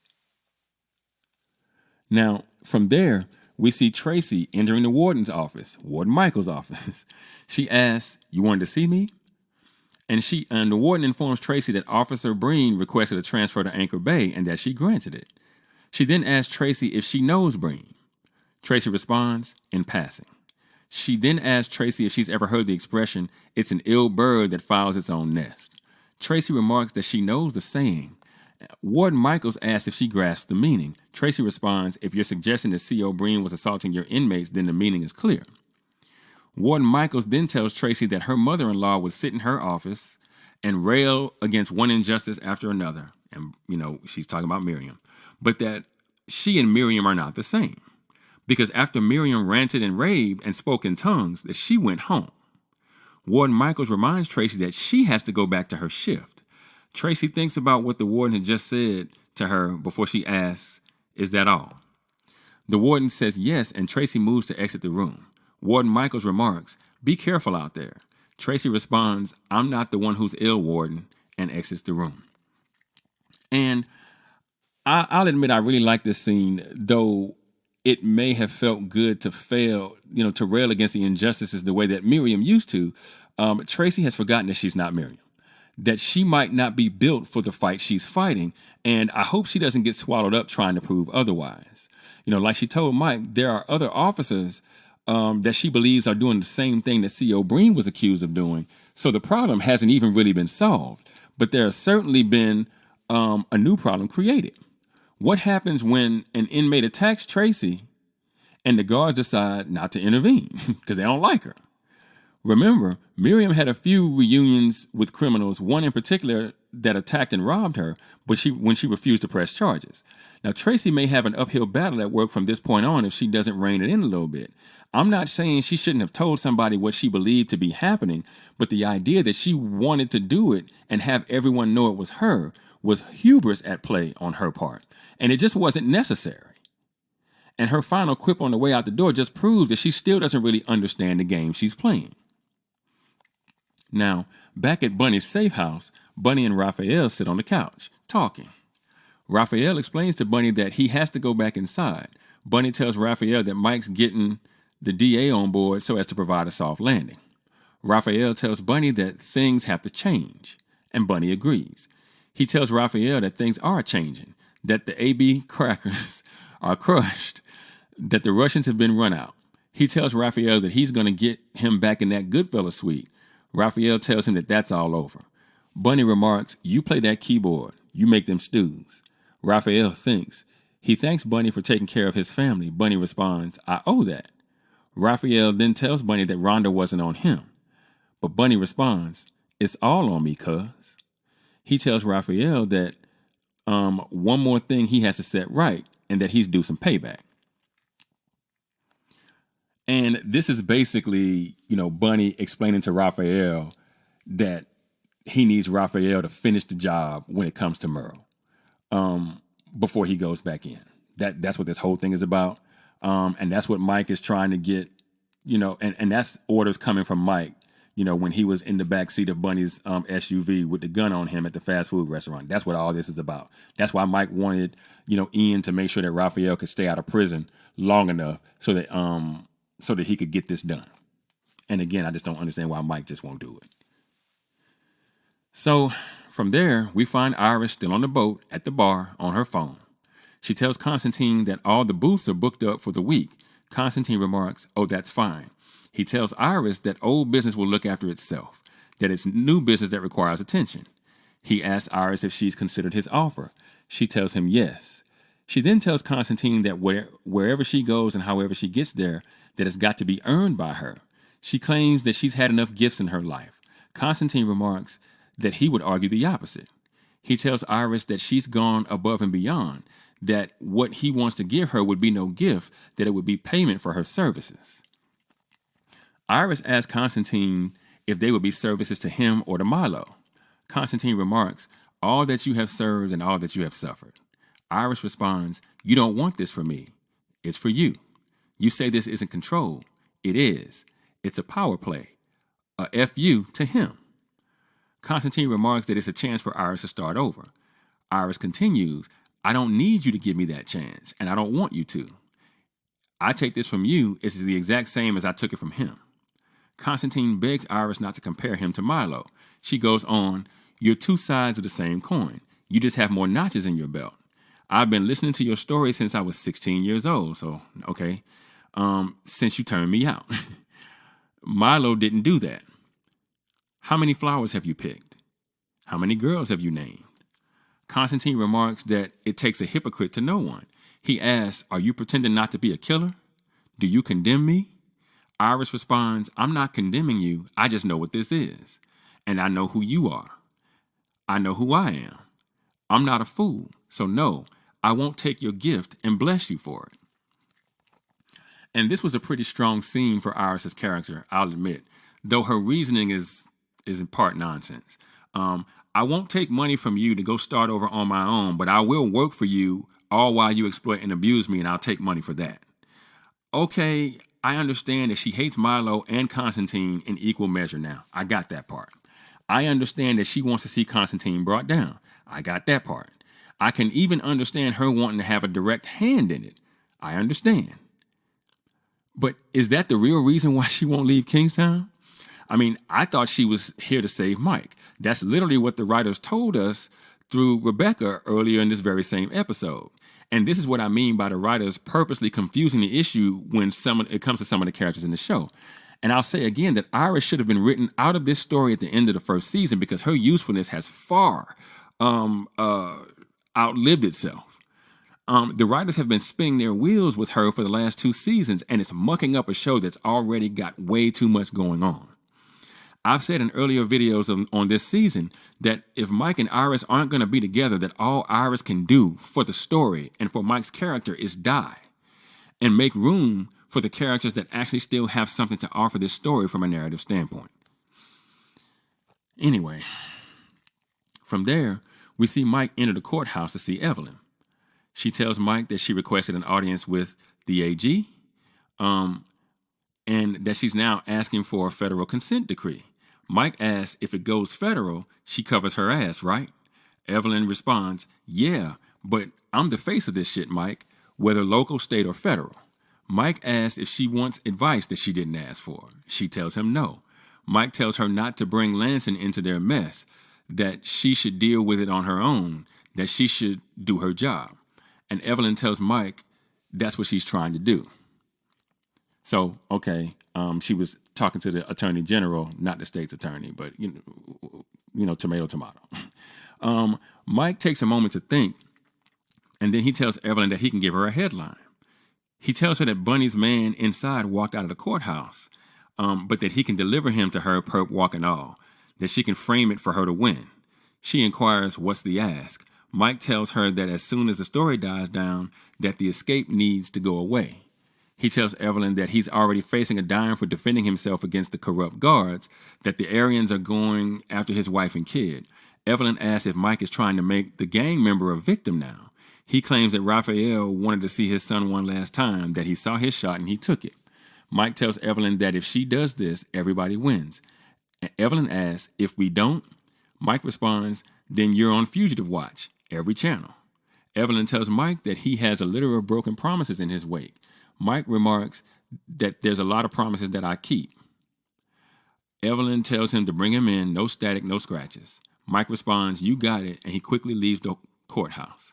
Now, from there, we see Tracy entering the warden's office, Warden Michael's office. She asks, "You wanted to see me?" And the warden informs Tracy that Officer Breen requested a transfer to Anchor Bay and that she granted it. She then asks Tracy if she knows Breen. Tracy responds, in passing. She then asks Tracy if she's ever heard the expression, "It's an ill bird that files its own nest." Tracy remarks that she knows the saying. Warden Michaels asks if she grasps the meaning. Tracy responds, "If you're suggesting that C.O. Breen was assaulting your inmates, then the meaning is clear." Warden Michaels then tells Tracy that her mother-in-law would sit in her office and rail against one injustice after another. And, she's talking about Miriam. But that she and Miriam are not the same. Because after Miriam ranted and raved and spoke in tongues, that she went home. Warden Michaels reminds Tracy that she has to go back to her shift. Tracy thinks about what the warden had just said to her before she asks, "Is that all?" The warden says yes, and Tracy moves to exit the room. Warden Michaels remarks, "Be careful out there." Tracy responds, "I'm not the one who's ill, warden," and exits the room. And I'll admit I really like this scene, though it may have felt good to fail, to rail against the injustices the way that Miriam used to. Tracy has forgotten that she's not Miriam, that she might not be built for the fight she's fighting, and I hope she doesn't get swallowed up trying to prove otherwise. Like she told Mike, there are other officers that she believes are doing the same thing that C.O. Breen was accused of doing, so the problem hasn't even really been solved, but there has certainly been a new problem created. What happens when an inmate attacks Tracy and the guards decide not to intervene because they don't like her? Remember, Miriam had a few reunions with criminals, one in particular that attacked and robbed her, but when she refused to press charges. Now, Tracy may have an uphill battle at work from this point on if she doesn't rein it in a little bit. I'm not saying she shouldn't have told somebody what she believed to be happening, but the idea that she wanted to do it and have everyone know it was her was hubris at play on her part, and it just wasn't necessary. And her final quip on the way out the door just proves that she still doesn't really understand the game she's playing. Now, back at Bunny's safe house, Bunny and Raphael sit on the couch, talking. Raphael explains to Bunny that he has to go back inside. Bunny tells Raphael that Mike's getting the DA on board so as to provide a soft landing. Raphael tells Bunny that things have to change, and Bunny agrees. He tells Raphael that things are changing, that the AB crackers are crushed, that the Russians have been run out. He tells Raphael that he's going to get him back in that Goodfella suite. Raphael tells him that that's all over. Bunny remarks, "You play that keyboard. You make them stews." Raphael thinks. He thanks Bunny for taking care of his family. Bunny responds, "I owe that." Raphael then tells Bunny that Rhonda wasn't on him. But Bunny responds, "It's all on me, cuz." He tells Raphael that one more thing he has to set right and that he's due some payback. And this is basically, Bunny explaining to Raphael that he needs Raphael to finish the job when it comes to Merle before he goes back in. That's what this whole thing is about. And that's what Mike is trying to get, and that's orders coming from Mike, when he was in the back seat of Bunny's SUV with the gun on him at the fast food restaurant. That's what all this is about. That's why Mike wanted, Ian to make sure that Raphael could stay out of prison long enough so that he could get this done. And again, I just don't understand why Mike just won't do it. So from there, we find Iris still on the boat at the bar on her phone. She tells Constantine that all the booths are booked up for the week. Constantine remarks, "Oh, that's fine." He tells Iris that old business will look after itself, that it's new business that requires attention. He asks Iris if she's considered his offer. She tells him yes. She then tells Constantine that wherever she goes and however she gets there, that it's got to be earned by her. She claims that she's had enough gifts in her life. Constantine remarks that he would argue the opposite. He tells Iris that she's gone above and beyond, that what he wants to give her would be no gift, that it would be payment for her services. Iris asks Constantine if they would be services to him or to Milo. Constantine remarks, "All that you have served and all that you have suffered." Iris responds, "You don't want this for me. It's for you. You say this isn't control. It is. It's a power play. A FU to him." Constantine remarks that it's a chance for Iris to start over. Iris continues, "I don't need you to give me that chance, and I don't want you to. I take this from you. It's the exact same as I took it from him." Constantine begs Iris not to compare him to Milo. She goes on, "You're two sides of the same coin. You just have more notches in your belt. I've been listening to your story since I was 16 years old, so, okay, since you turned me out. Milo didn't do that. How many flowers have you picked? How many girls have you named?" Constantine remarks that it takes a hypocrite to know one. He asks, "Are you pretending not to be a killer? Do you condemn me?" Iris responds, "I'm not condemning you. I just know what this is. And I know who you are. I know who I am. I'm not a fool. So no, I won't take your gift and bless you for it." And this was a pretty strong scene for Iris's character, I'll admit, though her reasoning is in part nonsense. "I won't take money from you to go start over on my own, but I will work for you all while you exploit and abuse me, and I'll take money for that." Okay, I understand that she hates Milo and Constantine in equal measure now. I got that part. I understand that she wants to see Constantine brought down. I got that part. I can even understand her wanting to have a direct hand in it. I understand. But is that the real reason why she won't leave Kingstown? I mean, I thought she was here to save Mike. That's literally what the writers told us through Rebecca earlier in this very same episode. And this is what I mean by the writers purposely confusing the issue when it comes to some of the characters in the show. And I'll say again that Iris should have been written out of this story at the end of the first season because her usefulness has far outlived itself. The writers have been spinning their wheels with her for the last 2 seasons, and it's mucking up a show that's already got way too much going on. I've said in earlier videos on this season that if Mike and Iris aren't going to be together, that all Iris can do for the story and for Mike's character is die and make room for the characters that actually still have something to offer this story from a narrative standpoint. Anyway, from there, we see Mike enter the courthouse to see Evelyn. She tells Mike that she requested an audience with the AG and that she's now asking for a federal consent decree. Mike asks if it goes federal, she covers her ass, right? Evelyn responds, "Yeah, But I'm the face of this shit, Mike, whether local, state, or federal. Mike asks if she wants advice that she didn't ask for. She tells him no. Mike tells her not to bring Lansing into their mess, that she should deal with it on her own, that she should do her job. And Evelyn tells Mike that's what she's trying to do. So, okay, she was talking to the attorney general, not the state's attorney, but, tomato, tomato. Mike takes a moment to think, and then he tells Evelyn that he can give her a headline. He tells her that Bunny's man inside walked out of the courthouse, but that he can deliver him to her, perp walk and all, that she can frame it for her to win. She inquires, what's the ask? Mike tells her that as soon as the story dies down, that the escape needs to go away. He tells Evelyn that he's already facing a dime for defending himself against the corrupt guards, that the Aryans are going after his wife and kid. Evelyn asks if Mike is trying to make the gang member a victim now. He claims that Raphael wanted to see his son one last time, that he saw his shot and he took it. Mike tells Evelyn that if she does this, everybody wins. And Evelyn asks, if we don't, Mike responds, then you're on fugitive watch, every channel. Evelyn tells Mike that he has a litter of broken promises in his wake. Mike remarks that there's a lot of promises that I keep. Evelyn tells him to bring him in, no static, no scratches. Mike responds, you got it, and he quickly leaves the courthouse.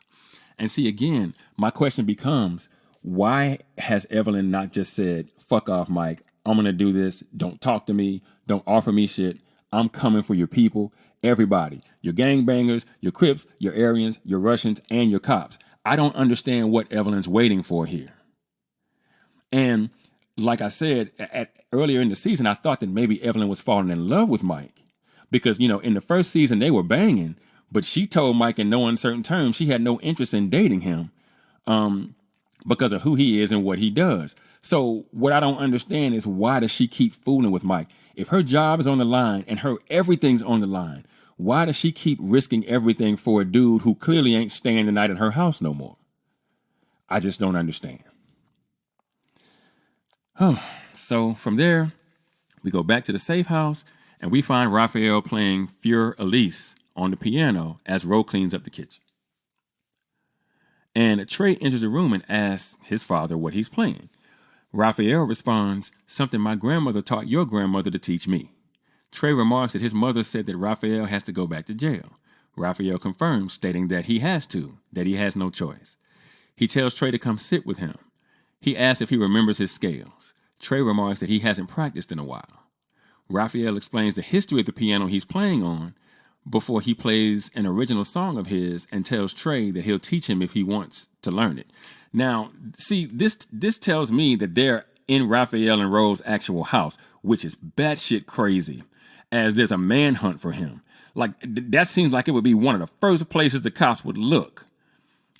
And see, again, my question becomes, why has Evelyn not just said, fuck off, Mike, I'm going to do this, don't talk to me, don't offer me shit, I'm coming for your people, everybody, your gangbangers, your Crips, your Aryans, your Russians, and your cops. I don't understand what Evelyn's waiting for here. And like I said, earlier in the season, I thought that maybe Evelyn was falling in love with Mike. Because, in the first season, they were banging, but she told Mike in no uncertain terms she had no interest in dating him because of who he is and what he does. So what I don't understand is, why does she keep fooling with Mike? If her job is on the line and her everything's on the line, why does she keep risking everything for a dude who clearly ain't staying the night at her house no more? I just don't understand. So from there, we go back to the safe house and we find Raphael playing Fur Elise on the piano as Ro cleans up the kitchen. And Trey enters the room and asks his father what he's playing. Raphael responds, something my grandmother taught your grandmother to teach me. Trey remarks that his mother said that Raphael has to go back to jail. Raphael confirms, stating that he has to, that he has no choice. He tells Trey to come sit with him. He asks if he remembers his scales. Trey remarks that he hasn't practiced in a while. Raphael explains the history of the piano he's playing on before he plays an original song of his and tells Trey that he'll teach him if he wants to learn it. Now, see, this tells me that they're in Raphael and Ro's actual house, which is batshit crazy, as there's a manhunt for him. Like, that seems like it would be one of the first places the cops would look.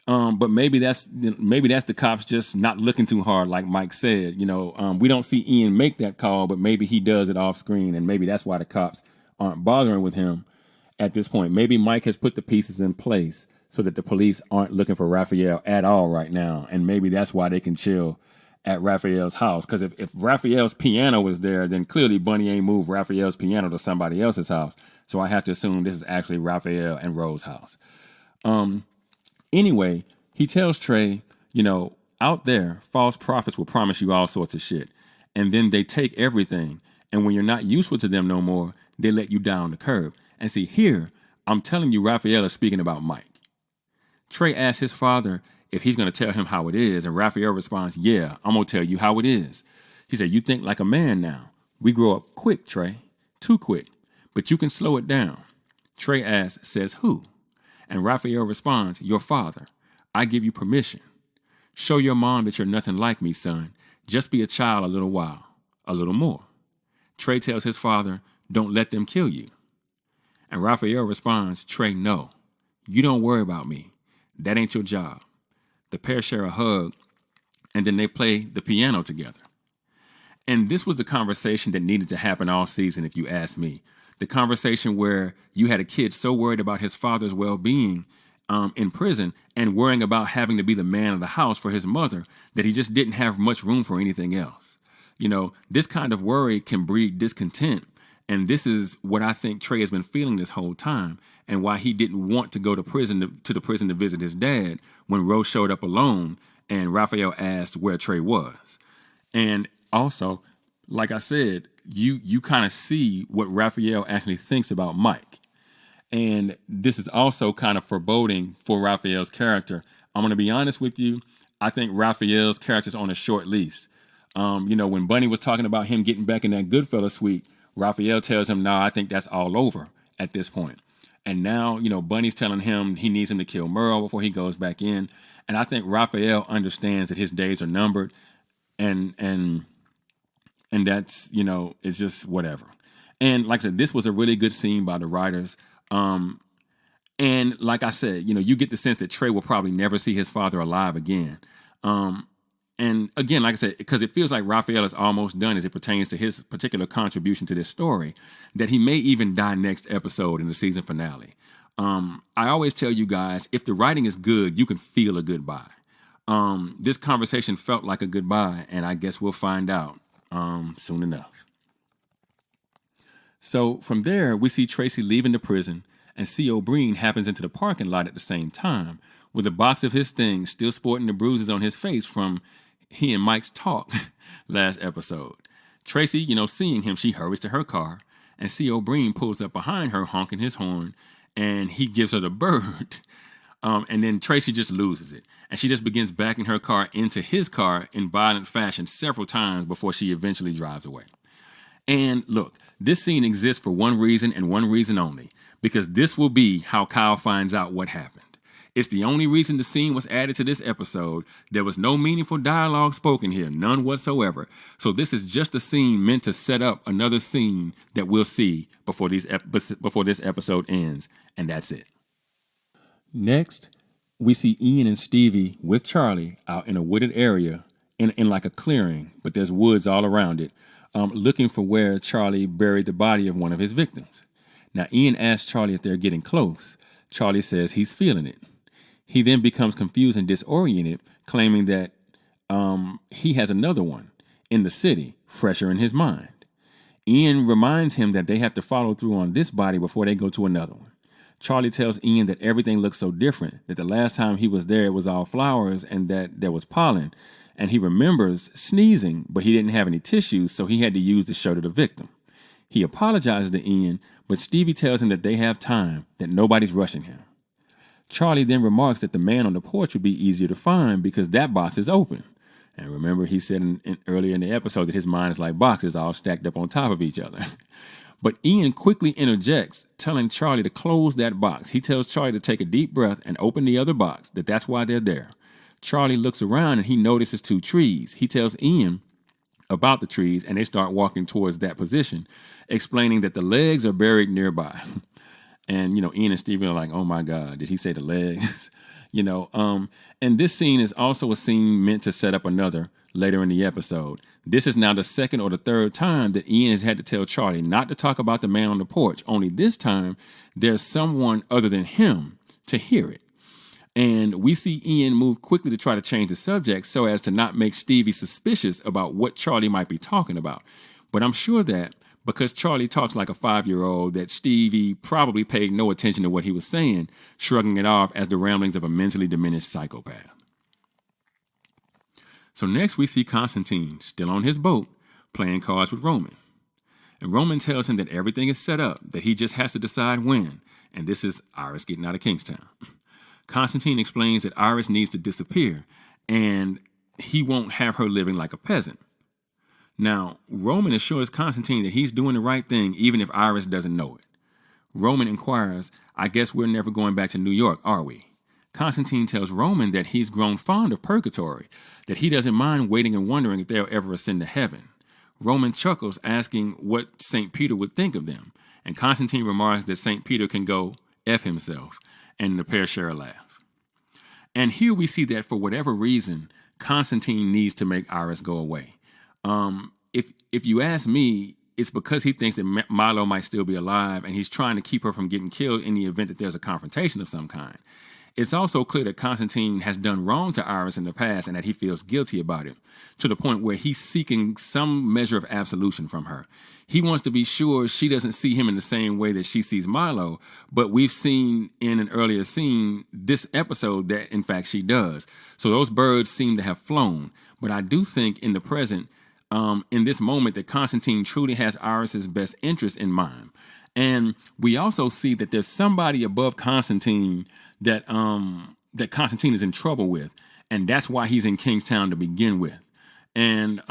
But maybe that's the cops just not looking too hard, like Mike said. We don't see Ian make that call, but maybe he does it off screen, and maybe that's why the cops aren't bothering with him at this point. Maybe Mike has put the pieces in place so that the police aren't looking for Raphael at all right now, and maybe that's why they can chill at Raphael's house. Because if Raphael's piano was there, then clearly Bunny ain't moved Raphael's piano to somebody else's house. So I have to assume this is actually Raphael and Ro's house. Anyway, he tells Trey, out there, false prophets will promise you all sorts of shit. And then they take everything. And when you're not useful to them no more, they let you down the curb. And see, here, I'm telling you, Raphael is speaking about Mike. Trey asks his father if he's going to tell him how it is. And Raphael responds, yeah, I'm going to tell you how it is. He said, you think like a man now. We grow up quick, Trey. Too quick. But you can slow it down. Trey asks, says who? And Raphael responds, your father. I give you permission. Show your mom that you're nothing like me, son. Just be a child a little while. A little more. Trey tells his father, don't let them kill you. And Raphael responds, Trey, no. You don't worry about me. That ain't your job. The pair share a hug, and then they play the piano together. And this was the conversation that needed to happen all season, if you ask me. The conversation where you had a kid so worried about his father's well-being in prison and worrying about having to be the man of the house for his mother that he just didn't have much room for anything else. This kind of worry can breed discontent And this is what I think Trey has been feeling this whole time, and why he didn't want to go to the prison to visit his dad when Rose showed up alone and Raphael asked where Trey was. And also, like I said, you kind of see what Raphael actually thinks about Mike. And this is also kind of foreboding for Raphael's character. I'm going to be honest with you. I think Raphael's character's on a short leash. When Bunny was talking about him getting back in that Goodfellas suite, Raphael tells him, "No, I think that's all over at this point." And now, Bunny's telling him he needs him to kill Merle before he goes back in. And I think Raphael understands that his days are numbered, and that's, it's just whatever. And like I said, this was a really good scene by the writers. And like I said, you get the sense that Trey will probably never see his father alive again. And again, like I said, because it feels like Raphael is almost done as it pertains to his particular contribution to this story, that he may even die next episode in the season finale. I always tell you guys, if the writing is good, you can feel a goodbye. This conversation felt like a goodbye, and I guess we'll find out soon enough. So from there, we see Tracy leaving the prison, and C.O. Breen happens into the parking lot at the same time, with a box of his things still sporting the bruises on his face from he and Mike's talk last episode. Tracy, seeing him, she hurries to her car, and C.O. Breen pulls up behind her, honking his horn, and he gives her the bird. And then Tracy just loses it, and she just begins backing her car into his car in violent fashion several times before she eventually drives away. And look, this scene exists for one reason and one reason only, because this will be how Kyle finds out what happened. It's the only reason the scene was added to this episode. There was no meaningful dialogue spoken here, none whatsoever. So this is just a scene meant to set up another scene that we'll see before this episode ends, and that's it. Next, we see Ian and Stevie with Charlie out in a wooded area in like a clearing, but there's woods all around it, looking for where Charlie buried the body of one of his victims. Now, Ian asks Charlie if they're getting close. Charlie says he's feeling it. He then becomes confused and disoriented, claiming that he has another one in the city, fresher in his mind. Ian reminds him that they have to follow through on this body before they go to another one. Charlie tells Ian that everything looks so different, that the last time he was there it was all flowers and that there was pollen, and he remembers sneezing, but he didn't have any tissues, so he had to use the shirt of the victim. He apologizes to Ian, but Stevie tells him that they have time, that nobody's rushing him. Charlie then remarks that the man on the porch would be easier to find because that box is open. And remember, he said earlier in the episode that his mind is like boxes all stacked up on top of each other. But Ian quickly interjects, telling Charlie to close that box. He tells Charlie to take a deep breath and open the other box, that's why they're there. Charlie looks around and he notices 2 trees. He tells Ian about the trees, and they start walking towards that position, explaining that the legs are buried nearby. And, Ian and Steven are like, oh my God, did he say the legs? And this scene is also a scene meant to set up another later in the episode. This is now the second or the third time that Ian has had to tell Charlie not to talk about the man on the porch. Only this time, there's someone other than him to hear it. And we see Ian move quickly to try to change the subject so as to not make Stevie suspicious about what Charlie might be talking about. But I'm sure that because Charlie talks like a 5-year-old, that Stevie probably paid no attention to what he was saying, shrugging it off as the ramblings of a mentally diminished psychopath. So next we see Constantine, still on his boat, playing cards with Roman. And Roman tells him that everything is set up, that he just has to decide when, and this is Iris getting out of Kingstown. Constantine explains that Iris needs to disappear, and he won't have her living like a peasant. Now, Roman assures Constantine that he's doing the right thing even if Iris doesn't know it. Roman inquires, I guess we're never going back to New York, are we? Constantine tells Roman that he's grown fond of purgatory, that he doesn't mind waiting and wondering if they'll ever ascend to heaven. Roman chuckles, asking what St. Peter would think of them, and Constantine remarks that St. Peter can go F himself, and the pair share a laugh. And here we see that for whatever reason, Constantine needs to make Iris go away. If you ask me, it's because he thinks that Milo might still be alive, and he's trying to keep her from getting killed in the event that there's a confrontation of some kind. It's also clear that Constantine has done wrong to Iris in the past and that he feels guilty about it, to the point where he's seeking some measure of absolution from her. He wants to be sure she doesn't see him in the same way that she sees Milo, but we've seen in an earlier scene this episode that, in fact, she does. So those birds seem to have flown. But I do think in the present, in this moment, that Constantine truly has Iris's best interest in mind. And we also see that there's somebody above Constantine that Constantine is in trouble with, and that's why he's in Kingstown to begin with. And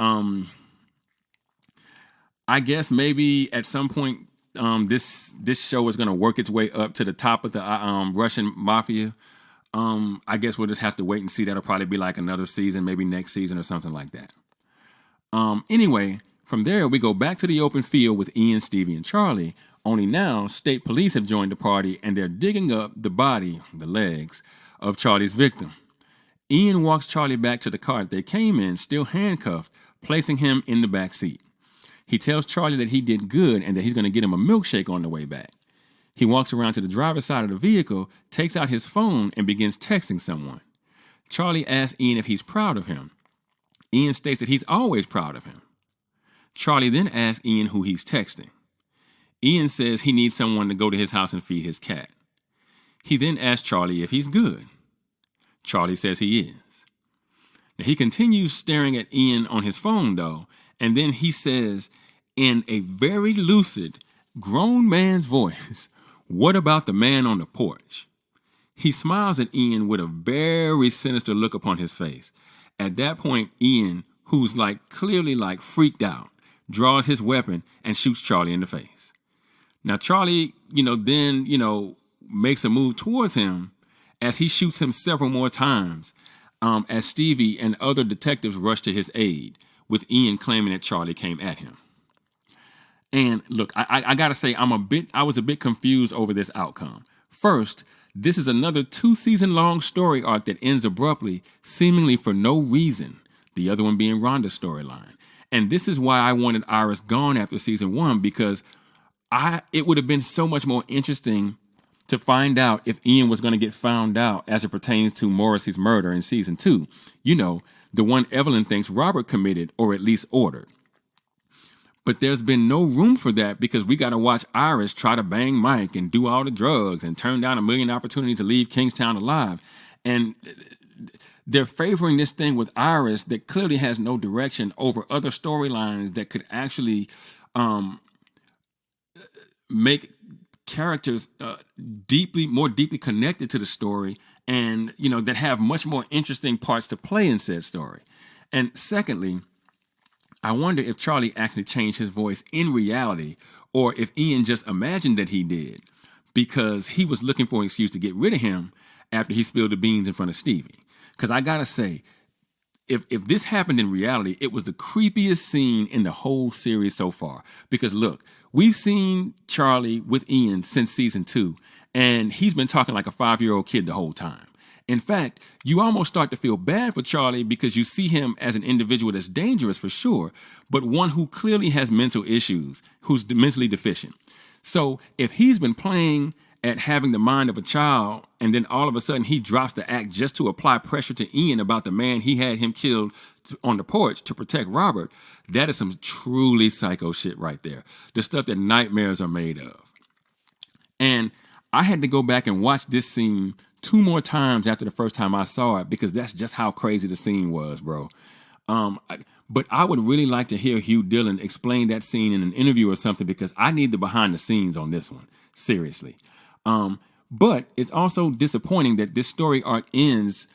I guess maybe at some point this show is going to work its way up to the top of the Russian mafia. I guess we'll just have to wait and see. That'll probably be like another season, maybe next season or something like that. Anyway, from there we go back to the open field with Ian, Stevie, and Charlie. Only now, state police have joined the party and they're digging up the body, the legs, of Charlie's victim. Ian walks Charlie back to the car that they came in, still handcuffed, placing him in the back seat. He tells Charlie that he did good and that he's going to get him a milkshake on the way back. He walks around to the driver's side of the vehicle, takes out his phone, and begins texting someone. Charlie asks Ian if he's proud of him. Ian states that he's always proud of him. Charlie then asks Ian who he's texting. Ian says he needs someone to go to his house and feed his cat. He then asks Charlie if he's good. Charlie says he is. Now, he continues staring at Ian on his phone, though, and then he says in a very lucid, grown man's voice, "What about the man on the porch?" He smiles at Ian with a very sinister look upon his face. At that point, Ian, who's clearly freaked out, draws his weapon and shoots Charlie in the face. Now, Charlie, then makes a move towards him as he shoots him several more times as Stevie and other detectives rush to his aid, with Ian claiming that Charlie came at him. And look, I got to say, I was a bit confused over this outcome. First, this is another 2-season-long story arc that ends abruptly, seemingly for no reason, the other one being Rhonda's storyline. And this is why I wanted Iris gone after season 1, because it would have been so much more interesting to find out if Ian was going to get found out as it pertains to Morrissey's murder in season 2. The one Evelyn thinks Robert committed, or at least ordered. But there's been no room for that because we got to watch Iris try to bang Mike and do all the drugs and turn down a million opportunities to leave Kingstown alive. And they're favoring this thing with Iris that clearly has no direction over other storylines that could actually make characters more deeply connected to the story, and that have much more interesting parts to play in said story. And secondly, I wonder if Charlie actually changed his voice in reality, or if Ian just imagined that he did, because he was looking for an excuse to get rid of him after he spilled the beans in front of Stevie. Because I gotta say, if this happened in reality, it was the creepiest scene in the whole series so far. Because look, we've seen Charlie with Ian since season 2, and he's been talking like a 5-year-old kid the whole time. In fact, you almost start to feel bad for Charlie because you see him as an individual that's dangerous for sure, but one who clearly has mental issues, who's mentally deficient. So if he's been playing at having the mind of a child, and then all of a sudden he drops the act just to apply pressure to Ian about the man he had him killed on the porch to protect Robert, that is some truly psycho shit right there. The stuff that nightmares are made of. And I had to go back and watch this scene 2 more times after the first time I saw it, because that's just how crazy the scene was, bro. But I would really like to hear Hugh Dillon explain that scene in an interview or something, because I need the behind the scenes on this one. Seriously. But it's also disappointing that this story arc ends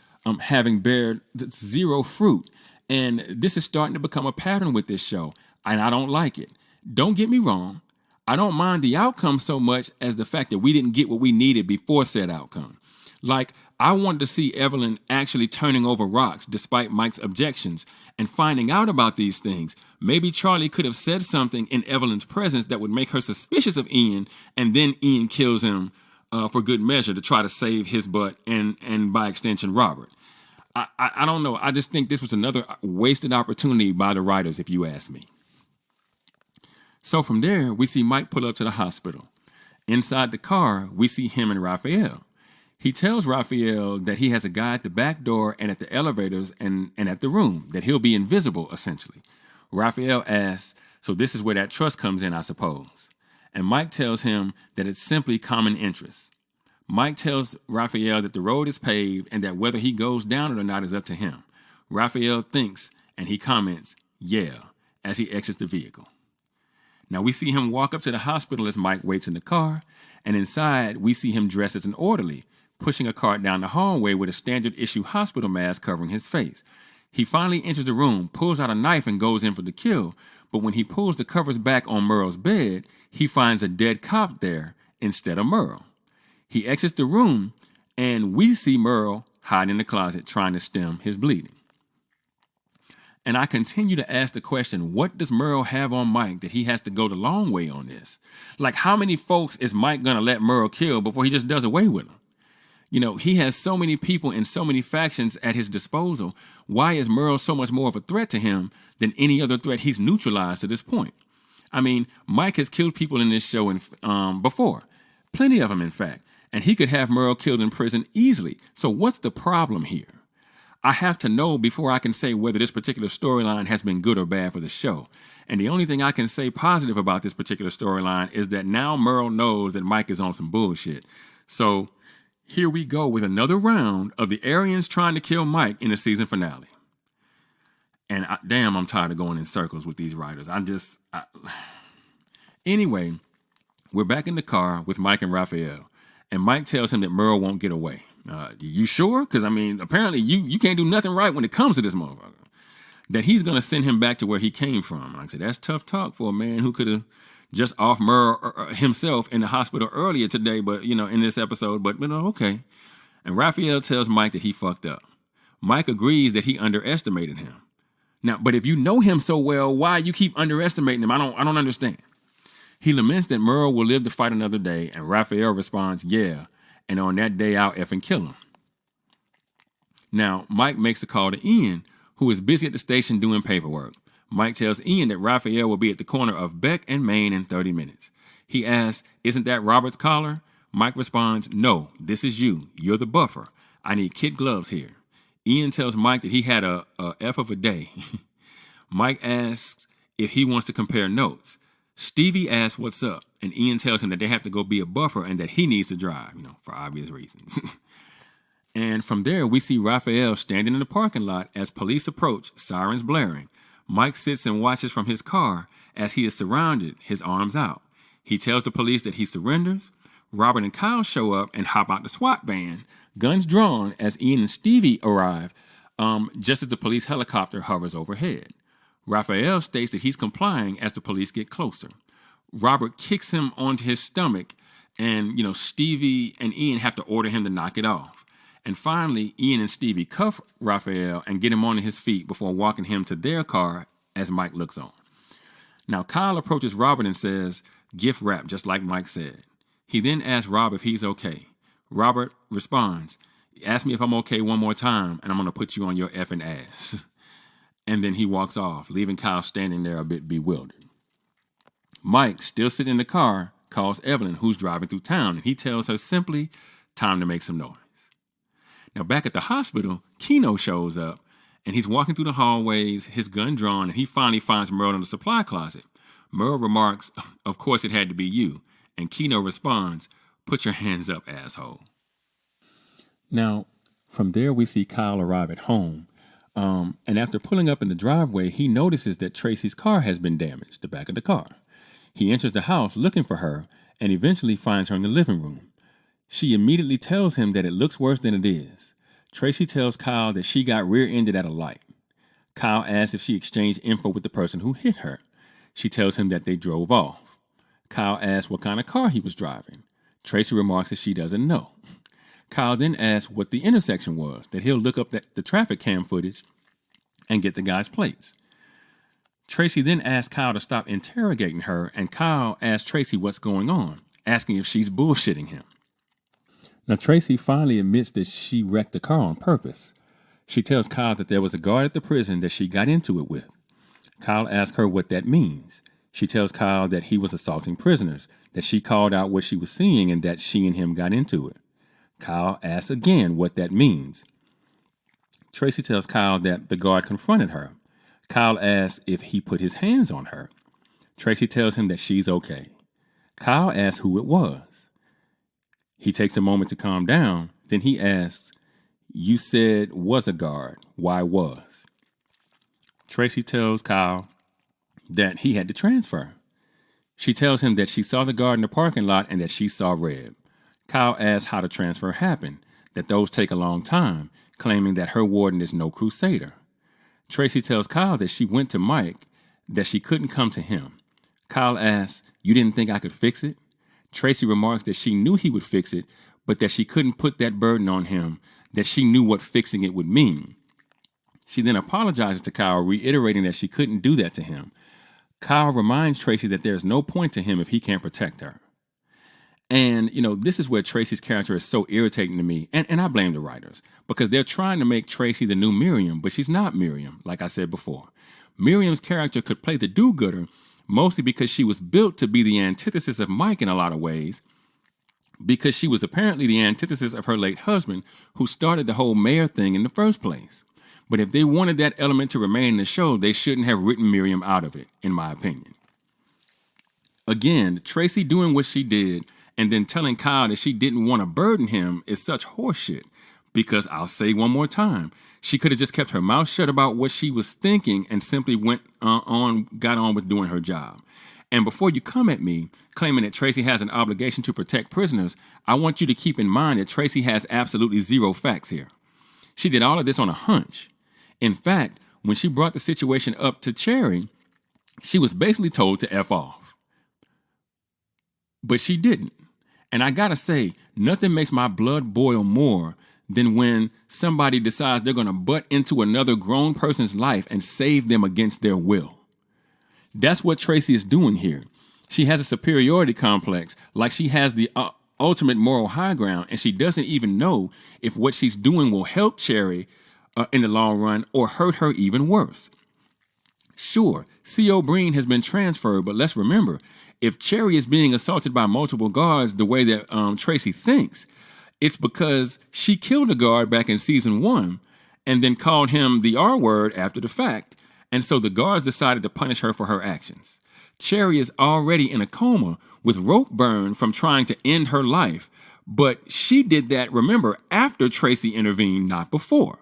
having bared 0 fruit. And this is starting to become a pattern with this show, and I don't like it. Don't get me wrong. I don't mind the outcome so much as the fact that we didn't get what we needed before said outcome. Like, I wanted to see Evelyn actually turning over rocks despite Mike's objections and finding out about these things. Maybe Charlie could have said something in Evelyn's presence that would make her suspicious of Ian, and then Ian kills him for good measure to try to save his butt and by extension, Robert. I don't know. I just think this was another wasted opportunity by the writers, if you ask me. So from there, we see Mike pull up to the hospital. Inside the car, we see him and Raphael. He tells Raphael that he has a guy at the back door and at the elevators and at the room, that he'll be invisible, essentially. Raphael asks, so this is where that trust comes in, I suppose. And Mike tells him that it's simply common interest. Mike tells Raphael that the road is paved and that whether he goes down it or not is up to him. Raphael thinks and he comments, yeah, as he exits the vehicle. Now we see him walk up to the hospital as Mike waits in the car, and inside we see him dressed as an orderly, pushing a cart down the hallway with a standard issue hospital mask covering his face. He finally enters the room, pulls out a knife, and goes in for the kill, but when he pulls the covers back on Merle's bed, he finds a dead cop there instead of Merle. He exits the room, and we see Merle hide in the closet trying to stem his bleeding. And I continue to ask the question, what does Merle have on Mike that he has to go the long way on this? Like, how many folks is Mike going to let Merle kill before he just does away with him? You know, he has so many people and so many factions at his disposal. Why is Merle so much more of a threat to him than any other threat he's neutralized to this point? I mean, Mike has killed people in this show before. Plenty of them, in fact. And he could have Merle killed in prison easily. So what's the problem here? I have to know before I can say whether this particular storyline has been good or bad for the show. And the only thing I can say positive about this particular storyline is that now Merle knows that Mike is on some bullshit. So here we go with another round of the Aryans trying to kill Mike in the season finale. And damn, I'm tired of going in circles with these writers. Anyway, we're back in the car with Mike and Raphael. And Mike tells him that Merle won't get away. You sure? Because, I mean, apparently you can't do nothing right when it comes to this motherfucker. That he's going to send him back to where he came from. Like I said, that's tough talk for a man who could have just off Merle himself in the hospital earlier today, but, in this episode. But okay. And Raphael tells Mike that he fucked up. Mike agrees that he underestimated him. Now, but if you know him so well, why you keep underestimating him? I don't understand. He laments that Merle will live to fight another day, and Raphael responds, yeah, and on that day I'll effing kill him. Now, Mike makes a call to Ian, who is busy at the station doing paperwork. Mike tells Ian that Raphael will be at the corner of Beck and Main in 30 minutes. He asks, isn't that Robert's collar? Mike responds, no, this is you. You're the buffer. I need kid gloves here. Ian tells Mike that he had a F of a day. Mike asks if he wants to compare notes. Stevie asks what's up, and Ian tells him that they have to go be a buffer and that he needs to drive, for obvious reasons. And from there, we see Raphael standing in the parking lot as police approach, sirens blaring. Mike sits and watches from his car as he is surrounded, his arms out. He tells the police that he surrenders. Robert and Kyle show up and hop out the SWAT van, guns drawn, as Ian and Stevie arrive, just as the police helicopter hovers overhead. Raphael states that he's complying as the police get closer. Robert kicks him onto his stomach, and, Stevie and Ian have to order him to knock it off. And finally, Ian and Stevie cuff Raphael and get him onto his feet before walking him to their car as Mike looks on. Now, Kyle approaches Robert and says, gift wrap, just like Mike said. He then asks Rob if he's okay. Robert responds, ask me if I'm okay one more time, and I'm going to put you on your effing ass. And then he walks off, leaving Kyle standing there a bit bewildered. Mike, still sitting in the car, calls Evelyn, who's driving through town, and he tells her simply, time to make some noise. Now, back at the hospital, Keno shows up, and he's walking through the hallways, his gun drawn, and he finally finds Merle in the supply closet. Merle remarks, of course it had to be you. And Keno responds, put your hands up, asshole. Now, from there we see Kyle arrive at home. And after pulling up in the driveway, he notices that Tracy's car has been damaged, the back of the car. He enters the house looking for her and eventually finds her in the living room. She immediately tells him that it looks worse than it is. Tracy tells Kyle that she got rear-ended at a light. Kyle asks if she exchanged info with the person who hit her. She tells him that they drove off. Kyle asks what kind of car he was driving. Tracy remarks that she doesn't know. Kyle then asks what the intersection was, that he'll look up the traffic cam footage and get the guy's plates. Tracy then asks Kyle to stop interrogating her, and Kyle asks Tracy what's going on, asking if she's bullshitting him. Now, Tracy finally admits that she wrecked the car on purpose. She tells Kyle that there was a guard at the prison that she got into it with. Kyle asks her what that means. She tells Kyle that he was assaulting prisoners, that she called out what she was seeing, and that she and him got into it. Kyle asks again what that means. Tracy tells Kyle that the guard confronted her. Kyle asks if he put his hands on her. Tracy tells him that she's okay. Kyle asks who it was. He takes a moment to calm down. Then he asks, "You said was a guard. Why was?" Tracy tells Kyle that he had to transfer. She tells him that she saw the guard in the parking lot and that she saw red. Kyle asks how the transfer happened, that those take a long time, claiming that her warden is no crusader. Tracy tells Kyle that she went to Mike, that she couldn't come to him. Kyle asks, "You didn't think I could fix it?" Tracy remarks that she knew he would fix it, but that she couldn't put that burden on him, that she knew what fixing it would mean. She then apologizes to Kyle, reiterating that she couldn't do that to him. Kyle reminds Tracy that there's no point to him if he can't protect her. And, this is where Tracy's character is so irritating to me, and I blame the writers, because they're trying to make Tracy the new Miriam, but she's not Miriam, like I said before. Miriam's character could play the do-gooder, mostly because she was built to be the antithesis of Mike in a lot of ways, because she was apparently the antithesis of her late husband, who started the whole mayor thing in the first place. But if they wanted that element to remain in the show, they shouldn't have written Miriam out of it, in my opinion. Again, Tracy doing what she did and then telling Kyle that she didn't want to burden him is such horseshit. Because I'll say one more time, she could have just kept her mouth shut about what she was thinking and simply got on with doing her job. And before you come at me claiming that Tracy has an obligation to protect prisoners, I want you to keep in mind that Tracy has absolutely zero facts here. She did all of this on a hunch. In fact, when she brought the situation up to Cherry, she was basically told to F off. But she didn't. And I gotta say, nothing makes my blood boil more than when somebody decides they're gonna butt into another grown person's life and save them against their will. That's what Tracy is doing here. She has a superiority complex, like she has the ultimate moral high ground, and she doesn't even know if what she's doing will help Cherry in the long run or hurt her even worse. Sure, C.O. Breen has been transferred, but let's remember, if Cherry is being assaulted by multiple guards the way that Tracy thinks, it's because she killed a guard back in season 1 and then called him the R word after the fact, and so the guards decided to punish her for her actions. Cherry is already in a coma with rope burn from trying to end her life, but she did that, remember, after Tracy intervened, not before.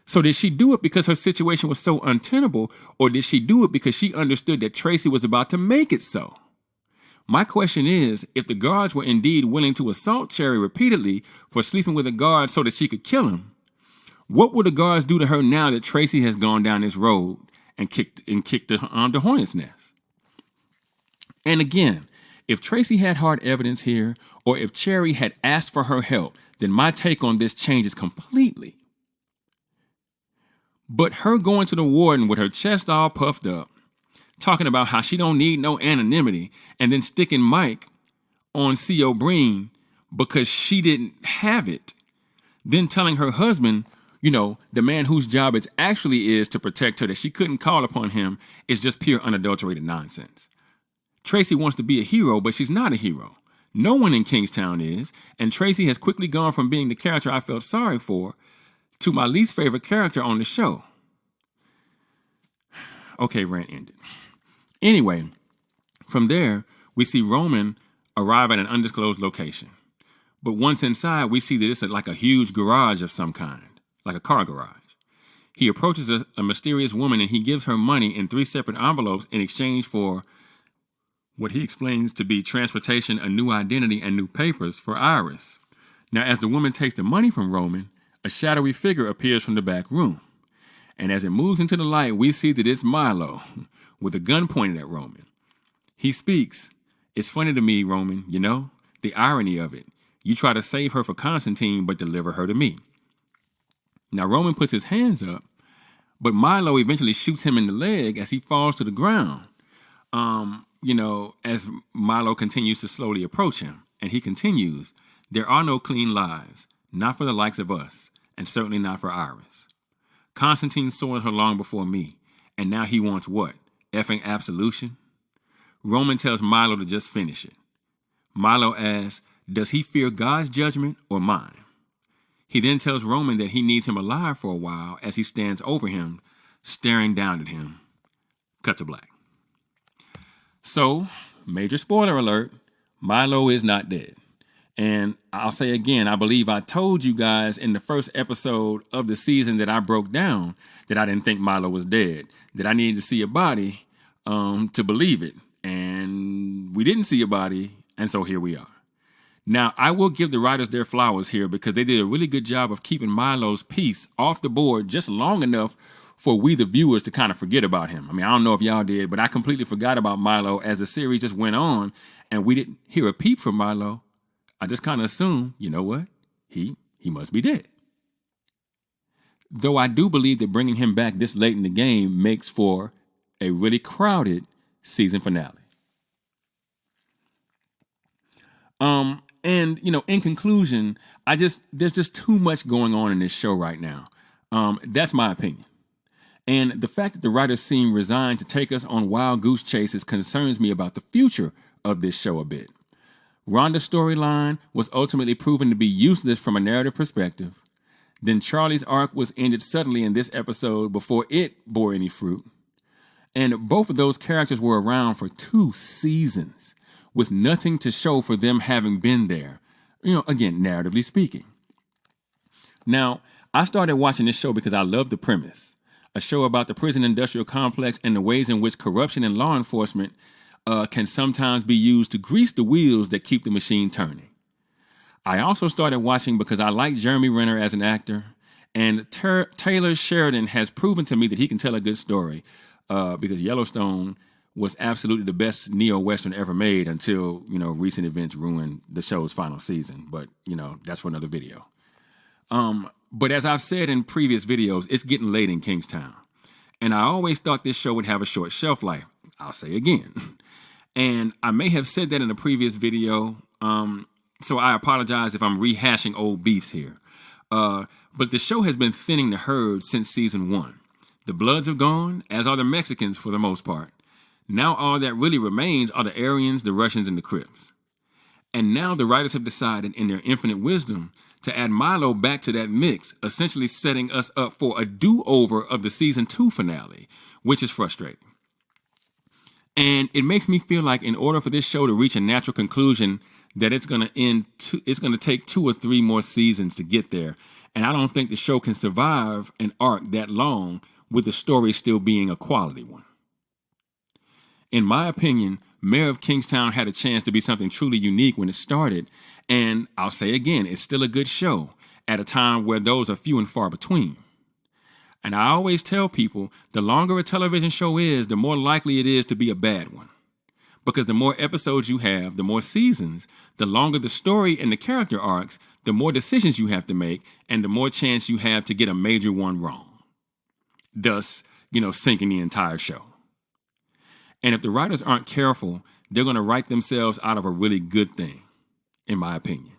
So did she do it because her situation was so untenable, or did she do it because she understood that Tracy was about to make it so? My question is, if the guards were indeed willing to assault Cherry repeatedly for sleeping with a guard so that she could kill him, what would the guards do to her now that Tracy has gone down this road and kicked the hornet's nest? And again, if Tracy had hard evidence here, or if Cherry had asked for her help, then my take on this changes completely. But her going to the warden with her chest all puffed up, talking about how she don't need no anonymity, and then sticking Mike on C.O. Breen because she didn't have it, then telling her husband, the man whose job it actually is to protect her, that she couldn't call upon him, is just pure unadulterated nonsense. Tracy wants to be a hero, but she's not a hero. No one in Kingstown is, and Tracy has quickly gone from being the character I felt sorry for to my least favorite character on the show. Okay, rant ended. Anyway, from there, we see Roman arrive at an undisclosed location. But once inside, we see that it's like a huge garage of some kind, like a car garage. He approaches a mysterious woman and he gives her money in 3 separate envelopes in exchange for what he explains to be transportation, a new identity, and new papers for Iris. Now, as the woman takes the money from Roman, a shadowy figure appears from the back room. And as it moves into the light, we see that it's Milo, with a gun pointed at Roman. He speaks, "It's funny to me, Roman, the irony of it. You try to save her for Constantine, but deliver her to me." Now, Roman puts his hands up, but Milo eventually shoots him in the leg as he falls to the ground, as Milo continues to slowly approach him. And he continues, "There are no clean lives, not for the likes of us, and certainly not for Iris. Constantine soiled her long before me, and now he wants what? Effing absolution?" Roman tells Milo to just finish it. Milo asks, Does he fear God's judgment or mine? He then tells Roman that he needs him alive for a while as he stands over him, staring down at him. Cut to black. So, major spoiler alert, Milo is not dead. And I'll say again, I believe I told you guys in the first episode of the season that I broke down that I didn't think Milo was dead, that I needed to see a body to believe it. And we didn't see a body, and so here we are. Now, I will give the writers their flowers here because they did a really good job of keeping Milo's piece off the board just long enough for we, the viewers, to kind of forget about him. I mean, I don't know if y'all did, but I completely forgot about Milo as the series just went on, and we didn't hear a peep from Milo. I just kind of assumed, you know what? He must be dead. Though I do believe that bringing him back this late in the game makes for a really crowded season finale. And, in conclusion, there's just too much going on in this show right now. That's my opinion. And the fact that the writers seem resigned to take us on wild goose chases concerns me about the future of this show a bit. Rhonda's storyline was ultimately proven to be useless from a narrative perspective. Then Charlie's arc was ended suddenly in this episode before it bore any fruit. And both of those characters were around for 2 seasons with nothing to show for them having been there, again, narratively speaking. Now, I started watching this show because I love the premise. A show about the prison industrial complex and the ways in which corruption in law enforcement can sometimes be used to grease the wheels that keep the machine turning. I also started watching because I like Jeremy Renner as an actor, and Taylor Sheridan has proven to me that he can tell a good story because Yellowstone was absolutely the best neo-Western ever made until, recent events ruined the show's final season. But, that's for another video. But as I've said in previous videos, it's getting late in Kingstown. And I always thought this show would have a short shelf life. I'll say again. And I may have said that in a previous video, so I apologize if I'm rehashing old beefs here. But the show has been thinning the herd since season 1. The Bloods have gone, as are the Mexicans for the most part. Now all that really remains are the Aryans, the Russians, and the Crips. And now the writers have decided, in their infinite wisdom, to add Milo back to that mix, essentially setting us up for a do-over of the season 2 finale, which is frustrating. And it makes me feel like in order for this show to reach a natural conclusion, that it's going to take 2 or 3 more seasons to get there. And I don't think the show can survive an arc that long with the story still being a quality one. In my opinion, Mayor of Kingstown had a chance to be something truly unique when it started, and I'll say again, it's still a good show at a time where those are few and far between. And I always tell people, the longer a television show is, the more likely it is to be a bad one. Because the more episodes you have, the more seasons, the longer the story and the character arcs, the more decisions you have to make, and the more chance you have to get a major one wrong. Thus, sinking the entire show. And if the writers aren't careful, they're going to write themselves out of a really good thing, in my opinion.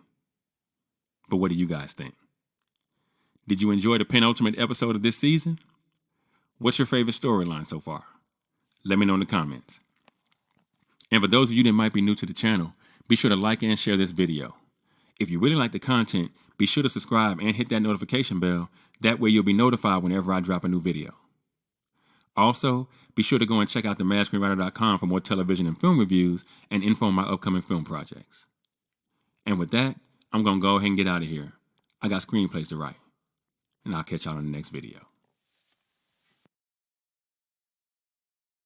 But what do you guys think? Did you enjoy the penultimate episode of this season? What's your favorite storyline so far? Let me know in the comments. And for those of you that might be new to the channel, be sure to like and share this video. If you really like the content, be sure to subscribe and hit that notification bell. That way you'll be notified whenever I drop a new video. Also, be sure to go and check out themadScreenwriter.com for more television and film reviews and info on my upcoming film projects. And with that, I'm going to go ahead and get out of here. I got screenplays to write. And I'll catch y'all in the next video.